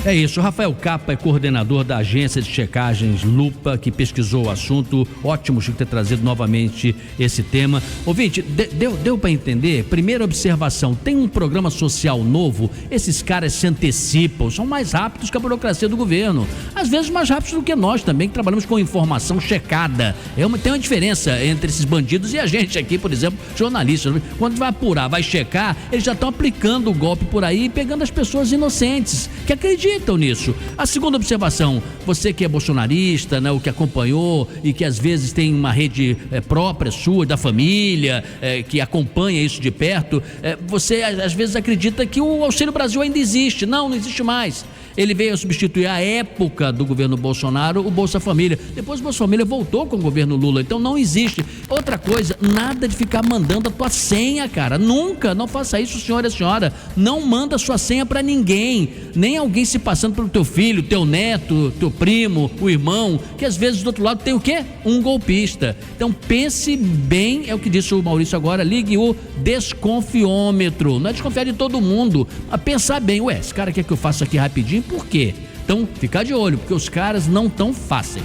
É isso, o Rafael Capa é coordenador da agência de checagens Lupa, que pesquisou o assunto. Ótimo, Chico, ter trazido novamente esse tema. Ouvinte, deu para entender? Primeira observação, tem um programa social novo, esses caras se antecipam, são mais rápidos que a burocracia do governo. Às vezes mais rápidos do que nós também, que trabalhamos com informação checada. Tem uma diferença entre esses bandidos e a gente aqui, por exemplo, jornalistas. Quando vai apurar, vai checar, eles já estão aplicando o golpe por aí e pegando as pessoas inocentes, que acreditam nisso. A segunda observação, você que é bolsonarista, né, o que acompanhou e que às vezes tem uma rede própria sua, da família, que acompanha isso de perto, você às vezes acredita que o Auxílio Brasil ainda existe. Não existe mais. Ele veio substituir a época do governo Bolsonaro, o Bolsa Família. Depois o Bolsa Família voltou com o governo Lula, então não existe. Outra coisa, nada de ficar mandando a tua senha, cara. Nunca, não faça isso, senhor e senhora. Não manda sua senha pra ninguém, nem alguém se passando pelo teu filho, teu neto, teu primo, o irmão, que às vezes do outro lado tem o quê? Um golpista. Então pense bem, é o que disse o Maurício agora, ligue o desconfiômetro. Não é desconfiar de todo mundo, mas pensar bem, esse cara quer que eu faça aqui rapidinho, por quê? Então, ficar de olho, porque os caras não tão fáceis.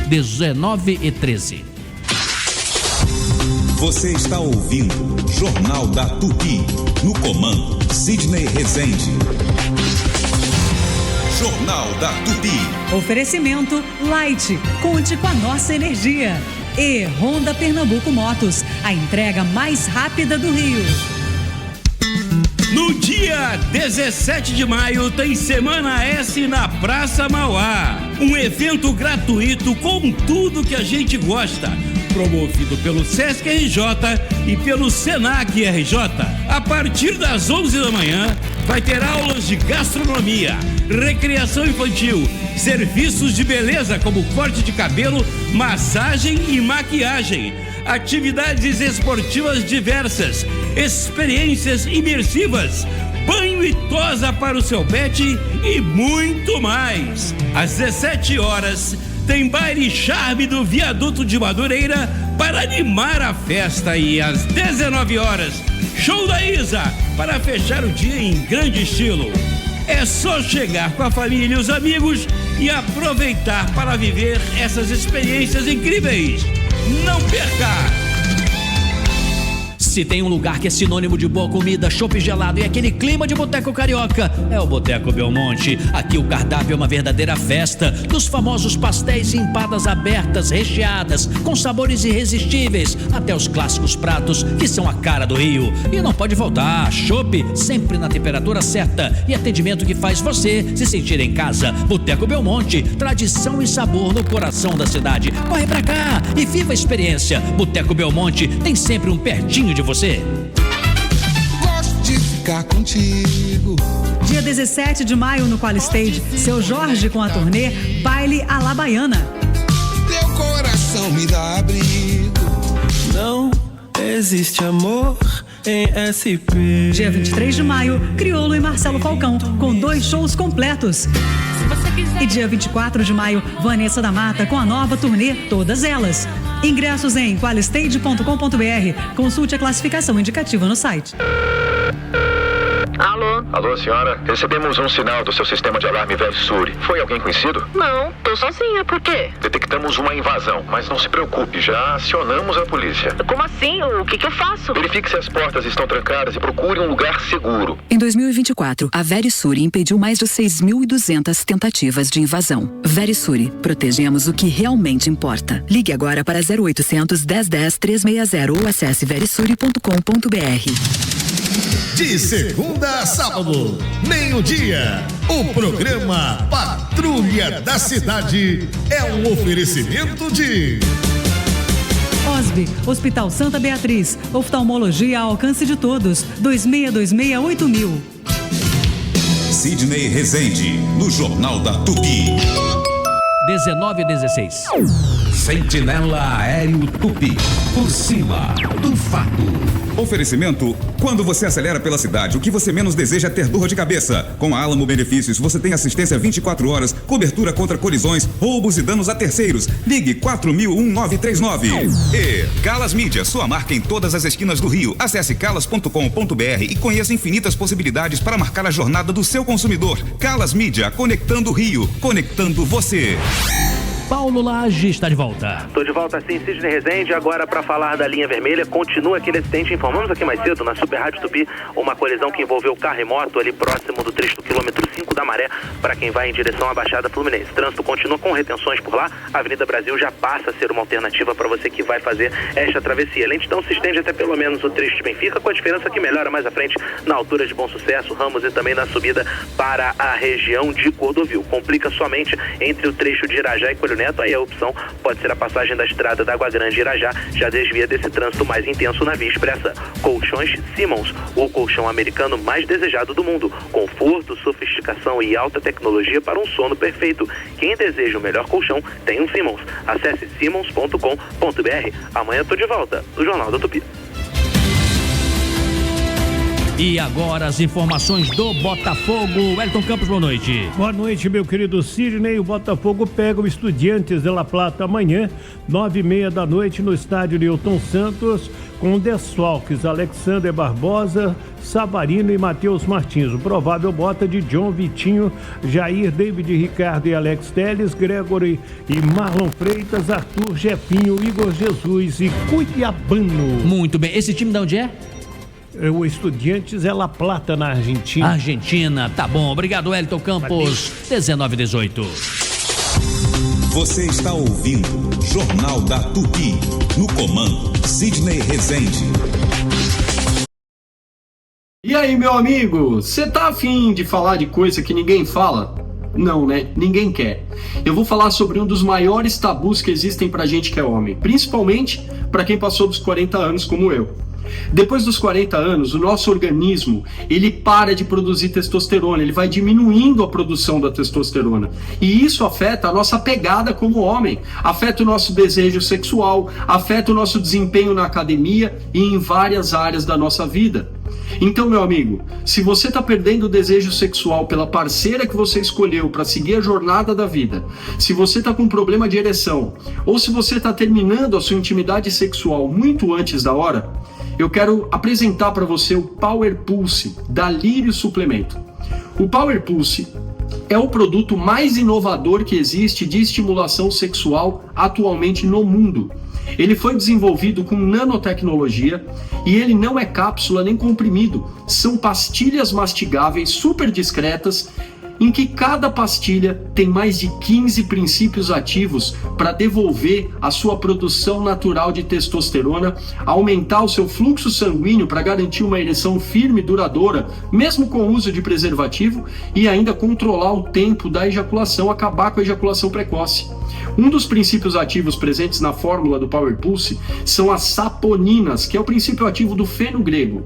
19h13. Você está ouvindo Jornal da Tupi. No comando, Sidney Rezende. Jornal da Tupi. Oferecimento Light. Conte com a nossa energia. E Honda Pernambuco Motos. A entrega mais rápida do Rio. No dia 17 de maio tem Semana S na Praça Mauá. Um evento gratuito com tudo que a gente gosta. Promovido pelo Sesc RJ e pelo Senac RJ. A partir das 11 da manhã vai ter aulas de gastronomia, recreação infantil, serviços de beleza como corte de cabelo, massagem e maquiagem, atividades esportivas diversas, experiências imersivas, banho e tosa para o seu pet e muito mais. Às 17 horas tem baile charme do Viaduto de Madureira para animar a festa e às 19 horas, show da Isa para fechar o dia em grande estilo. É só chegar com a família e os amigos e aproveitar para viver essas experiências incríveis. Não perca! Se tem um lugar que é sinônimo de boa comida, chopp gelado e aquele clima de boteco carioca, é o Boteco Belmonte. Aqui o cardápio é uma verdadeira festa, dos famosos pastéis e empadas abertas, recheadas, com sabores irresistíveis, até os clássicos pratos que são a cara do Rio. E não pode faltar, chopp sempre na temperatura certa e atendimento que faz você se sentir em casa. Boteco Belmonte, tradição e sabor no coração da cidade. Corre pra cá e viva a experiência. Boteco Belmonte tem sempre um pertinho de você. Gosto de ficar contigo. Dia 17 de maio no Qualistage, Seu Jorge com a turnê Baile à la Baiana. Teu coração me dá abrigo. Não existe amor em SP. Dia 23 de maio, Criolo e Marcelo Falcão, com 2 shows completos. E dia 24 de maio, Vanessa da Mata com a nova turnê Todas Elas. Ingressos em qualistage.com.br. Consulte a classificação indicativa no site. Alô? Alô, senhora? Recebemos um sinal do seu sistema de alarme Verisure. Foi alguém conhecido? Não, tô sozinha, por quê? Detectamos uma invasão, mas não se preocupe, já acionamos a polícia. Como assim? O que eu faço? Verifique se as portas estão trancadas e procure um lugar seguro. Em 2024, a Verisure impediu mais de 6.200 tentativas de invasão. Verisure, protegemos o que realmente importa. Ligue agora para 0800 1010 360 ou acesse verisure.com.br. De segunda a sábado, meio-dia, o programa Patrulha da Cidade é um oferecimento de OSB, Hospital Santa Beatriz, oftalmologia ao alcance de todos, 2626-8000. Sidney Rezende, no Jornal da Tupi. 19h16. Sentinela Aéreo Tupi, por cima do fato. Oferecimento: quando você acelera pela cidade, o que você menos deseja é ter dor de cabeça. Com a Alamo Benefícios, você tem assistência 24 horas, cobertura contra colisões, roubos e danos a terceiros. Ligue 4000-1939. E Calas Mídia, sua marca em todas as esquinas do Rio. Acesse calas.com.br e conheça infinitas possibilidades para marcar a jornada do seu consumidor. Calas Mídia, conectando o Rio, conectando você. Paulo Lage está de volta. Estou de volta sim, Sidney Rezende, agora para falar da linha vermelha. Continua aquele acidente, informamos aqui mais cedo na Super Rádio Tupi, uma colisão que envolveu carro e moto ali próximo do trecho do quilômetro 5 da Maré, para quem vai em direção à Baixada Fluminense. Trânsito continua com retenções por lá, a Avenida Brasil já passa a ser uma alternativa para você que vai fazer esta travessia. A lentidão se estende até pelo menos o trecho de Benfica, com a diferença que melhora mais à frente na altura de Bom Sucesso, Ramos e também na subida para a região de Cordovil. Complica somente entre o trecho de Irajá e Coelho Neto, aí a opção pode ser a passagem da estrada da Água Grande Irajá, já desvia desse trânsito mais intenso na Via Expressa. Colchões Simmons, o colchão americano mais desejado do mundo. Conforto, sofisticação e alta tecnologia para um sono perfeito. Quem deseja o melhor colchão tem um Simmons. Acesse simmons.com.br. Amanhã estou de volta, no Jornal da Tupi. E agora as informações do Botafogo. Wellington Campos, boa noite. Boa noite, meu querido Sidney. O Botafogo pega o Estudiantes de La Plata amanhã, 9h30 da noite, no estádio Newton Santos, com desfalques: Alexander Barbosa, Savarino e Matheus Martins. O provável bota de John, Vitinho, Jair, David Ricardo e Alex Telles, Gregory e Marlon Freitas, Arthur, Jefinho, Igor Jesus e Cuiabano. Muito bem. Esse time de onde é? O Estudiantes é La Plata, na Argentina. Argentina, tá bom. Obrigado, Wellington Campos. 19h18. Você está ouvindo Jornal da Tupi. No comando, Sidney Rezende. E aí, meu amigo? Você tá afim de falar de coisa que ninguém fala? Não, né? Ninguém quer. Eu vou falar sobre um dos maiores tabus que existem pra gente que é homem. Principalmente pra quem passou dos 40 anos como eu. Depois dos 40 anos, o nosso organismo, ele para de produzir testosterona, ele vai diminuindo a produção da testosterona. E isso afeta a nossa pegada como homem, afeta o nosso desejo sexual, afeta o nosso desempenho na academia e em várias áreas da nossa vida. Então, meu amigo, se você está perdendo o desejo sexual pela parceira que você escolheu para seguir a jornada da vida, se você está com problema de ereção, ou se você está terminando a sua intimidade sexual muito antes da hora, eu quero apresentar para você o Power Pulse da Lírio Suplemento. O Power Pulse é o produto mais inovador que existe de estimulação sexual atualmente no mundo. Ele foi desenvolvido com nanotecnologia e ele não é cápsula nem comprimido. São pastilhas mastigáveis super discretas, em que cada pastilha tem mais de 15 princípios ativos para devolver a sua produção natural de testosterona, aumentar o seu fluxo sanguíneo para garantir uma ereção firme e duradoura, mesmo com o uso de preservativo, e ainda controlar o tempo da ejaculação, acabar com a ejaculação precoce. Um dos princípios ativos presentes na fórmula do Power Pulse são as saponinas, que é o princípio ativo do feno grego.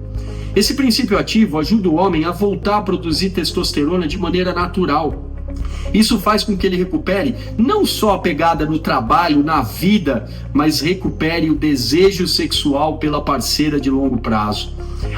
Esse princípio ativo ajuda o homem a voltar a produzir testosterona de maneira natural. Isso faz com que ele recupere não só a pegada no trabalho, na vida, mas recupere o desejo sexual pela parceira de longo prazo.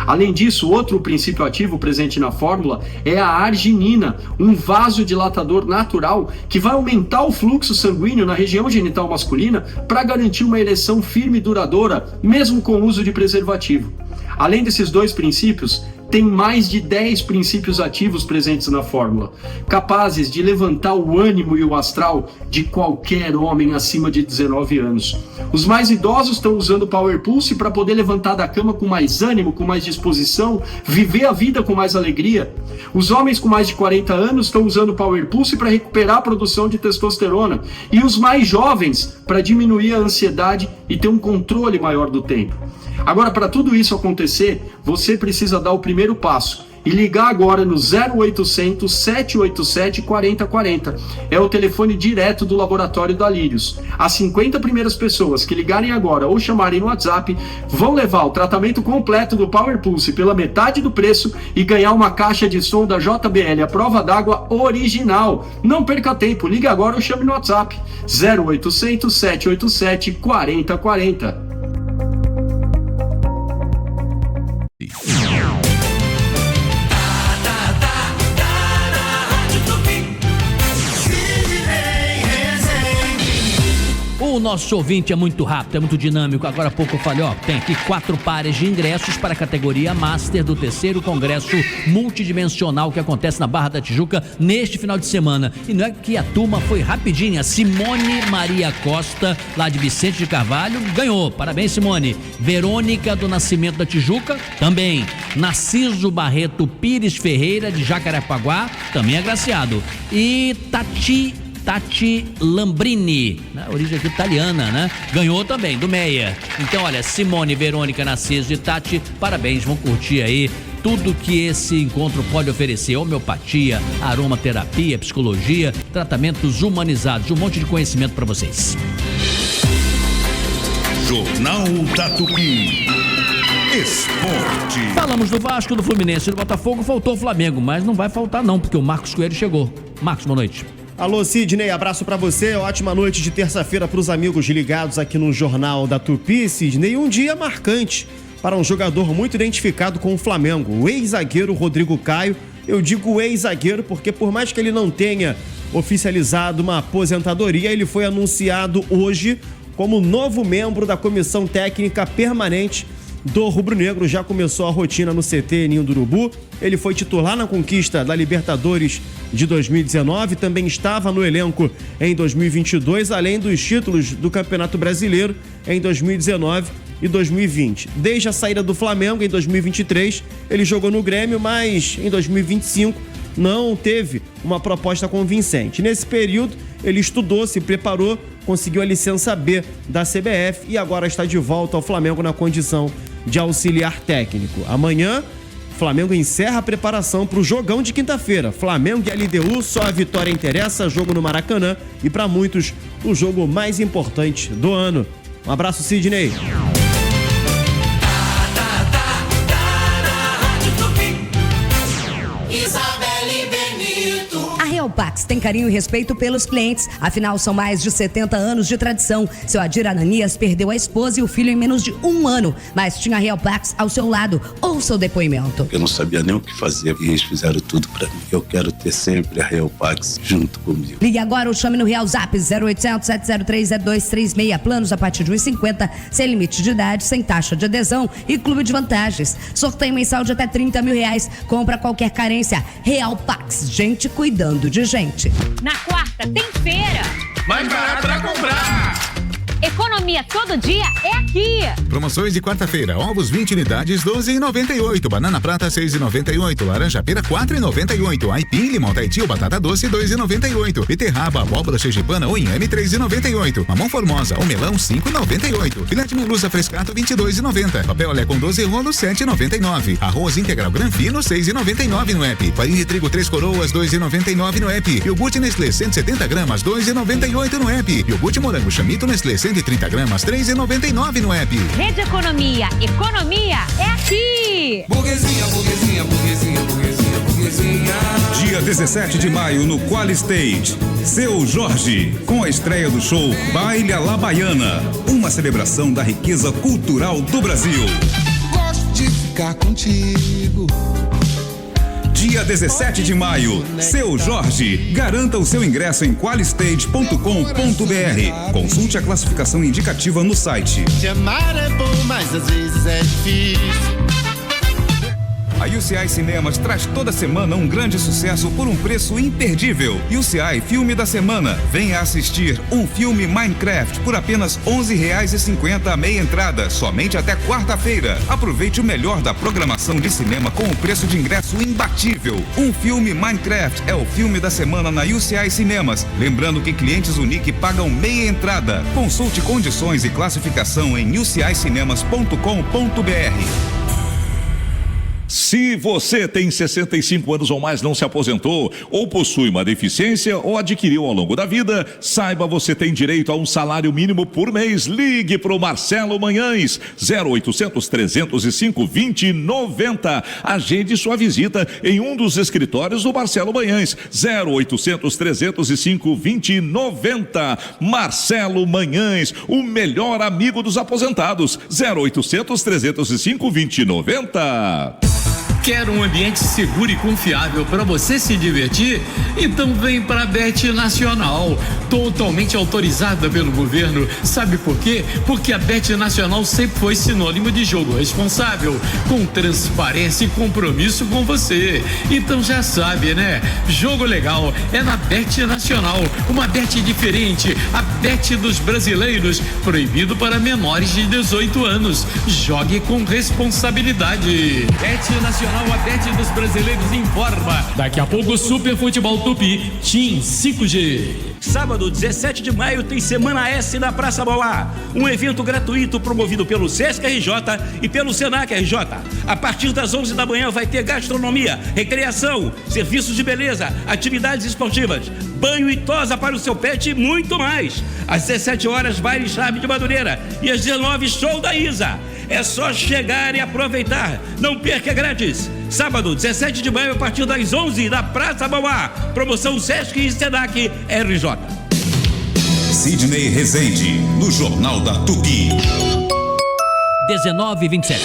Além disso, outro princípio ativo presente na fórmula é a arginina, um vasodilatador natural que vai aumentar o fluxo sanguíneo na região genital masculina para garantir uma ereção firme e duradoura, mesmo com o uso de preservativo. Além desses dois princípios, tem mais de 10 princípios ativos presentes na fórmula, capazes de levantar o ânimo e o astral de qualquer homem acima de 19 anos. Os mais idosos estão usando o Power Pulse para poder levantar da cama com mais ânimo, com mais disposição, viver a vida com mais alegria. Os homens com mais de 40 anos estão usando o Power Pulse para recuperar a produção de testosterona. E os mais jovens para diminuir a ansiedade e ter um controle maior do tempo. Agora, para tudo isso acontecer, você precisa dar o primeiro passo, e ligar agora no 0800 787 4040. É o telefone direto do laboratório da Lírios. As 50 primeiras pessoas que ligarem agora ou chamarem no WhatsApp vão levar o tratamento completo do Power Pulse pela metade do preço e ganhar uma caixa de som da JBL à prova d'água original. Não perca tempo, ligue agora ou chame no WhatsApp 0800 787 4040. O nosso ouvinte é muito rápido, é muito dinâmico. Agora há pouco eu falei, tem aqui 4 pares de ingressos para a categoria Master do 3º Congresso Multidimensional que acontece na Barra da Tijuca neste final de semana. E não é que a turma foi rapidinha. Simone Maria Costa, lá de Vicente de Carvalho, ganhou. Parabéns, Simone. Verônica do Nascimento da Tijuca, também. Narciso Barreto Pires Ferreira, de Jacarepaguá, também agraciado. E Tati Lambrini, na origem aqui italiana, né? Ganhou também, do Meia. Então, olha, Simone, Verônica, Narciso e Tati, parabéns, vão curtir aí tudo que esse encontro pode oferecer: homeopatia, aromaterapia, psicologia, tratamentos humanizados, um monte de conhecimento para vocês. Jornal da Tupi. Esporte. Falamos do Vasco, do Fluminense e do Botafogo, faltou o Flamengo, mas não vai faltar não, porque o Marcos Coelho chegou. Marcos, boa noite. Alô, Sidney, abraço pra você, ótima noite de terça-feira pros amigos ligados aqui no Jornal da Tupi. Sidney, um dia marcante para um jogador muito identificado com o Flamengo, o ex-zagueiro Rodrigo Caio. Eu digo ex-zagueiro porque por mais que ele não tenha oficializado uma aposentadoria, ele foi anunciado hoje como novo membro da comissão técnica permanente do rubro-negro. Já começou a rotina no CT Ninho do Urubu. Ele foi titular na conquista da Libertadores de 2019, também estava no elenco em 2022, além dos títulos do Campeonato Brasileiro em 2019 e 2020. Desde a saída do Flamengo em 2023, ele jogou no Grêmio, mas em 2025 não teve uma proposta convincente. Nesse período, ele estudou, se preparou, conseguiu a licença B da CBF e agora está de volta ao Flamengo na condição de auxiliar técnico. Amanhã, o Flamengo encerra a preparação para o jogão de quinta-feira. Flamengo e LDU, só a vitória interessa, jogo no Maracanã e para muitos, o jogo mais importante do ano. Um abraço, Sidney. Pax tem carinho e respeito pelos clientes, afinal são mais de 70 anos de tradição. Seu Adir Ananias perdeu a esposa e o filho em menos de 1 ano, mas tinha a Real Pax ao seu lado. Ouça o depoimento. Eu não sabia nem o que fazer e eles fizeram tudo pra mim. Eu quero ter sempre a Real Pax junto comigo. Ligue agora ou chame no Real Zap 0800 703 0236. Planos a partir de 1,50, sem limite de idade, sem taxa de adesão e clube de vantagens. Sorteio mensal de até R$30 mil. Compra qualquer carência. Real Pax, gente cuidando de gente. Na quarta tem feira. Mais barato pra comprar. Economia todo dia é aqui. Promoções de quarta-feira: ovos 20 unidades, 12,98. Banana prata, 6,98. Laranja pera, 4,98. Aipim, limão Tahiti ou batata doce, 2,98. Beterraba, abóbora sergipana ou inhame, 3,98. Mamão formosa ou melão, 5,98. Filé de melusa frescato, 22,90. Papel olé com 12 rolos, 7,99. Arroz integral Granfino, 6,99 no app. Farinha de trigo 3 coroas, 2,99 no app. Iogurte Nestlé 170 gramas, 2,98 no app. Iogurte morango Chamito Nestlé 130 gramas, 3,99 no app. Rede Economia, economia é aqui. Burguesinha, burguesinha, burguesinha, burguesinha, burguesinha. Dia 17 de maio no Quali Stage, Seu Jorge, com a estreia do show Baile à la Baiana, uma celebração da riqueza cultural do Brasil. Gosto de ficar contigo. Dia 17 de maio, Seu Jorge. Garanta o seu ingresso em qualistage.com.br. Consulte a classificação indicativa no site. Te amar é bom, mas às vezes é difícil. A UCI Cinemas traz toda semana um grande sucesso por um preço imperdível. UCI Filme da Semana. Venha assistir um filme Minecraft por apenas R$11,50 a meia entrada, somente até quarta-feira. Aproveite o melhor da programação de cinema com o preço de ingresso imbatível. Um filme Minecraft é o filme da semana na UCI Cinemas. Lembrando que clientes Unique pagam meia entrada. Consulte condições e classificação em ucicinemas.com.br. Se você tem 65 anos ou mais, não se aposentou, ou possui uma deficiência ou adquiriu ao longo da vida, saiba, você tem direito a um salário mínimo por mês. Ligue para o Marcelo Manhães, 0800 305 2090. Agende sua visita em um dos escritórios do Marcelo Manhães, 0800 305 2090. Marcelo Manhães, o melhor amigo dos aposentados, 0800 305 2090. Quer um ambiente seguro e confiável para você se divertir? Então vem para a Bet Nacional, totalmente autorizada pelo governo. Sabe por quê? Porque a Bet Nacional sempre foi sinônimo de jogo responsável, com transparência e compromisso com você. Então já sabe, né? Jogo legal é na Bet Nacional, uma Bet diferente, a Bet dos brasileiros, proibido para menores de 18 anos. Jogue com responsabilidade. Bet Nacional, a Bet dos brasileiros, informa. Daqui a pouco, Super Futebol Tupi, Team 5G. Sábado, 17 de maio, tem Semana S na Praça Mauá. Um evento gratuito promovido pelo Sesc RJ e pelo Senac RJ. A partir das 11 da manhã vai ter gastronomia, recreação, serviços de beleza, atividades esportivas, banho e tosa para o seu pet e muito mais. Às 17 horas, baile Charme de Madureira e às 19, show da Isa. É só chegar e aproveitar. Não perca, é grátis. Sábado, 17 de maio, a partir das 11, na Praça Mauá. Promoção Sesc e Senac RJ. Sidney Rezende, no Jornal da Tupi. 19h27.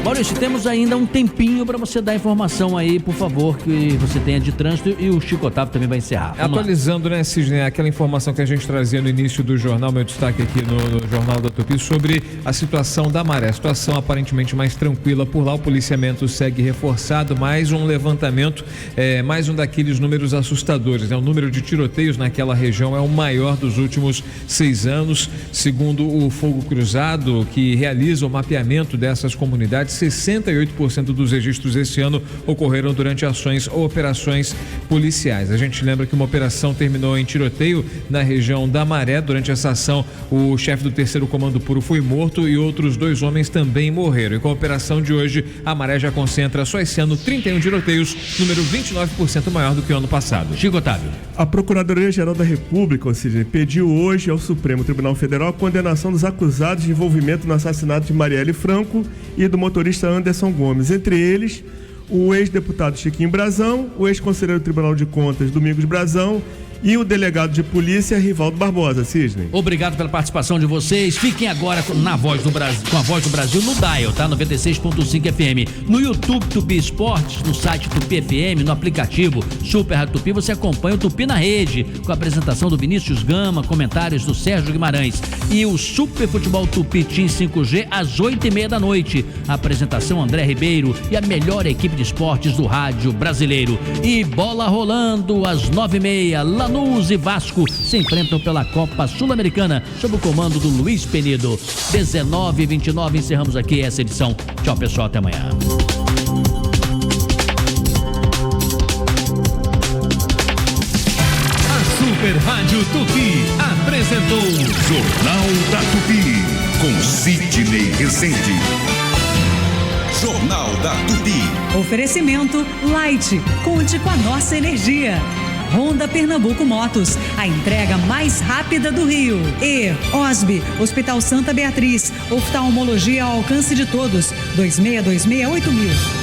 Maurício, temos ainda um tempinho para você dar informação aí, por favor, que você tenha de trânsito, e o Chico Otávio também vai encerrar. Atualizando, né, Sidney, aquela informação que a gente trazia no início do jornal, meu destaque aqui no Jornal da Tupi, sobre a situação da maré. A situação aparentemente mais tranquila por lá, o policiamento segue reforçado, mais um levantamento, mais um daqueles números assustadores, né? O número de tiroteios naquela região é o maior dos últimos 6 anos, segundo o Fogo Cruzado, que realiza o mapeamento dessas comunidades. 68% dos registros esse ano ocorreram durante ações ou operações policiais. A gente lembra que uma operação terminou em tiroteio na região da Maré. Durante essa ação, o chefe do 3º Comando Puro foi morto e outros 2 homens também morreram. E com a operação de hoje, a Maré já concentra só esse ano 31 tiroteios, número 29% maior do que o ano passado. Chico Otávio. A Procuradoria-Geral da República, ou seja, pediu hoje ao Supremo Tribunal Federal a condenação dos acusados de envolvimento no assassinato de Marielle Franco e do motorista Anderson Gomes, entre eles o ex-deputado Chiquinho Brazão, o ex-conselheiro do Tribunal de Contas Domingos Brazão e o delegado de polícia Rivaldo Barbosa. Sidney. Obrigado pela participação de vocês. Fiquem agora com a Voz do Brasil no Dial, tá? 96.5 FM. No YouTube Tupi Esportes, no site Tupi FM, no aplicativo Super Rádio Tupi, você acompanha o Tupi na Rede, com a apresentação do Vinícius Gama, comentários do Sérgio Guimarães. E o Super Futebol Tupi Team 5G às 8h30 da noite. A apresentação André Ribeiro e a melhor equipe de esportes do rádio brasileiro. E bola rolando às 9h30, Lanús e Vasco se enfrentam pela Copa Sul-Americana sob o comando do Luiz Penido. 19h29, encerramos aqui essa edição. Tchau, pessoal, até amanhã. A Super Rádio Tupi apresentou Jornal da Tupi com Sidney Rezende. Jornal da Tupi. Oferecimento Light. Conte com a nossa energia. Honda Pernambuco Motos, a entrega mais rápida do Rio. E OSB, Hospital Santa Beatriz, oftalmologia ao alcance de todos. 26268000.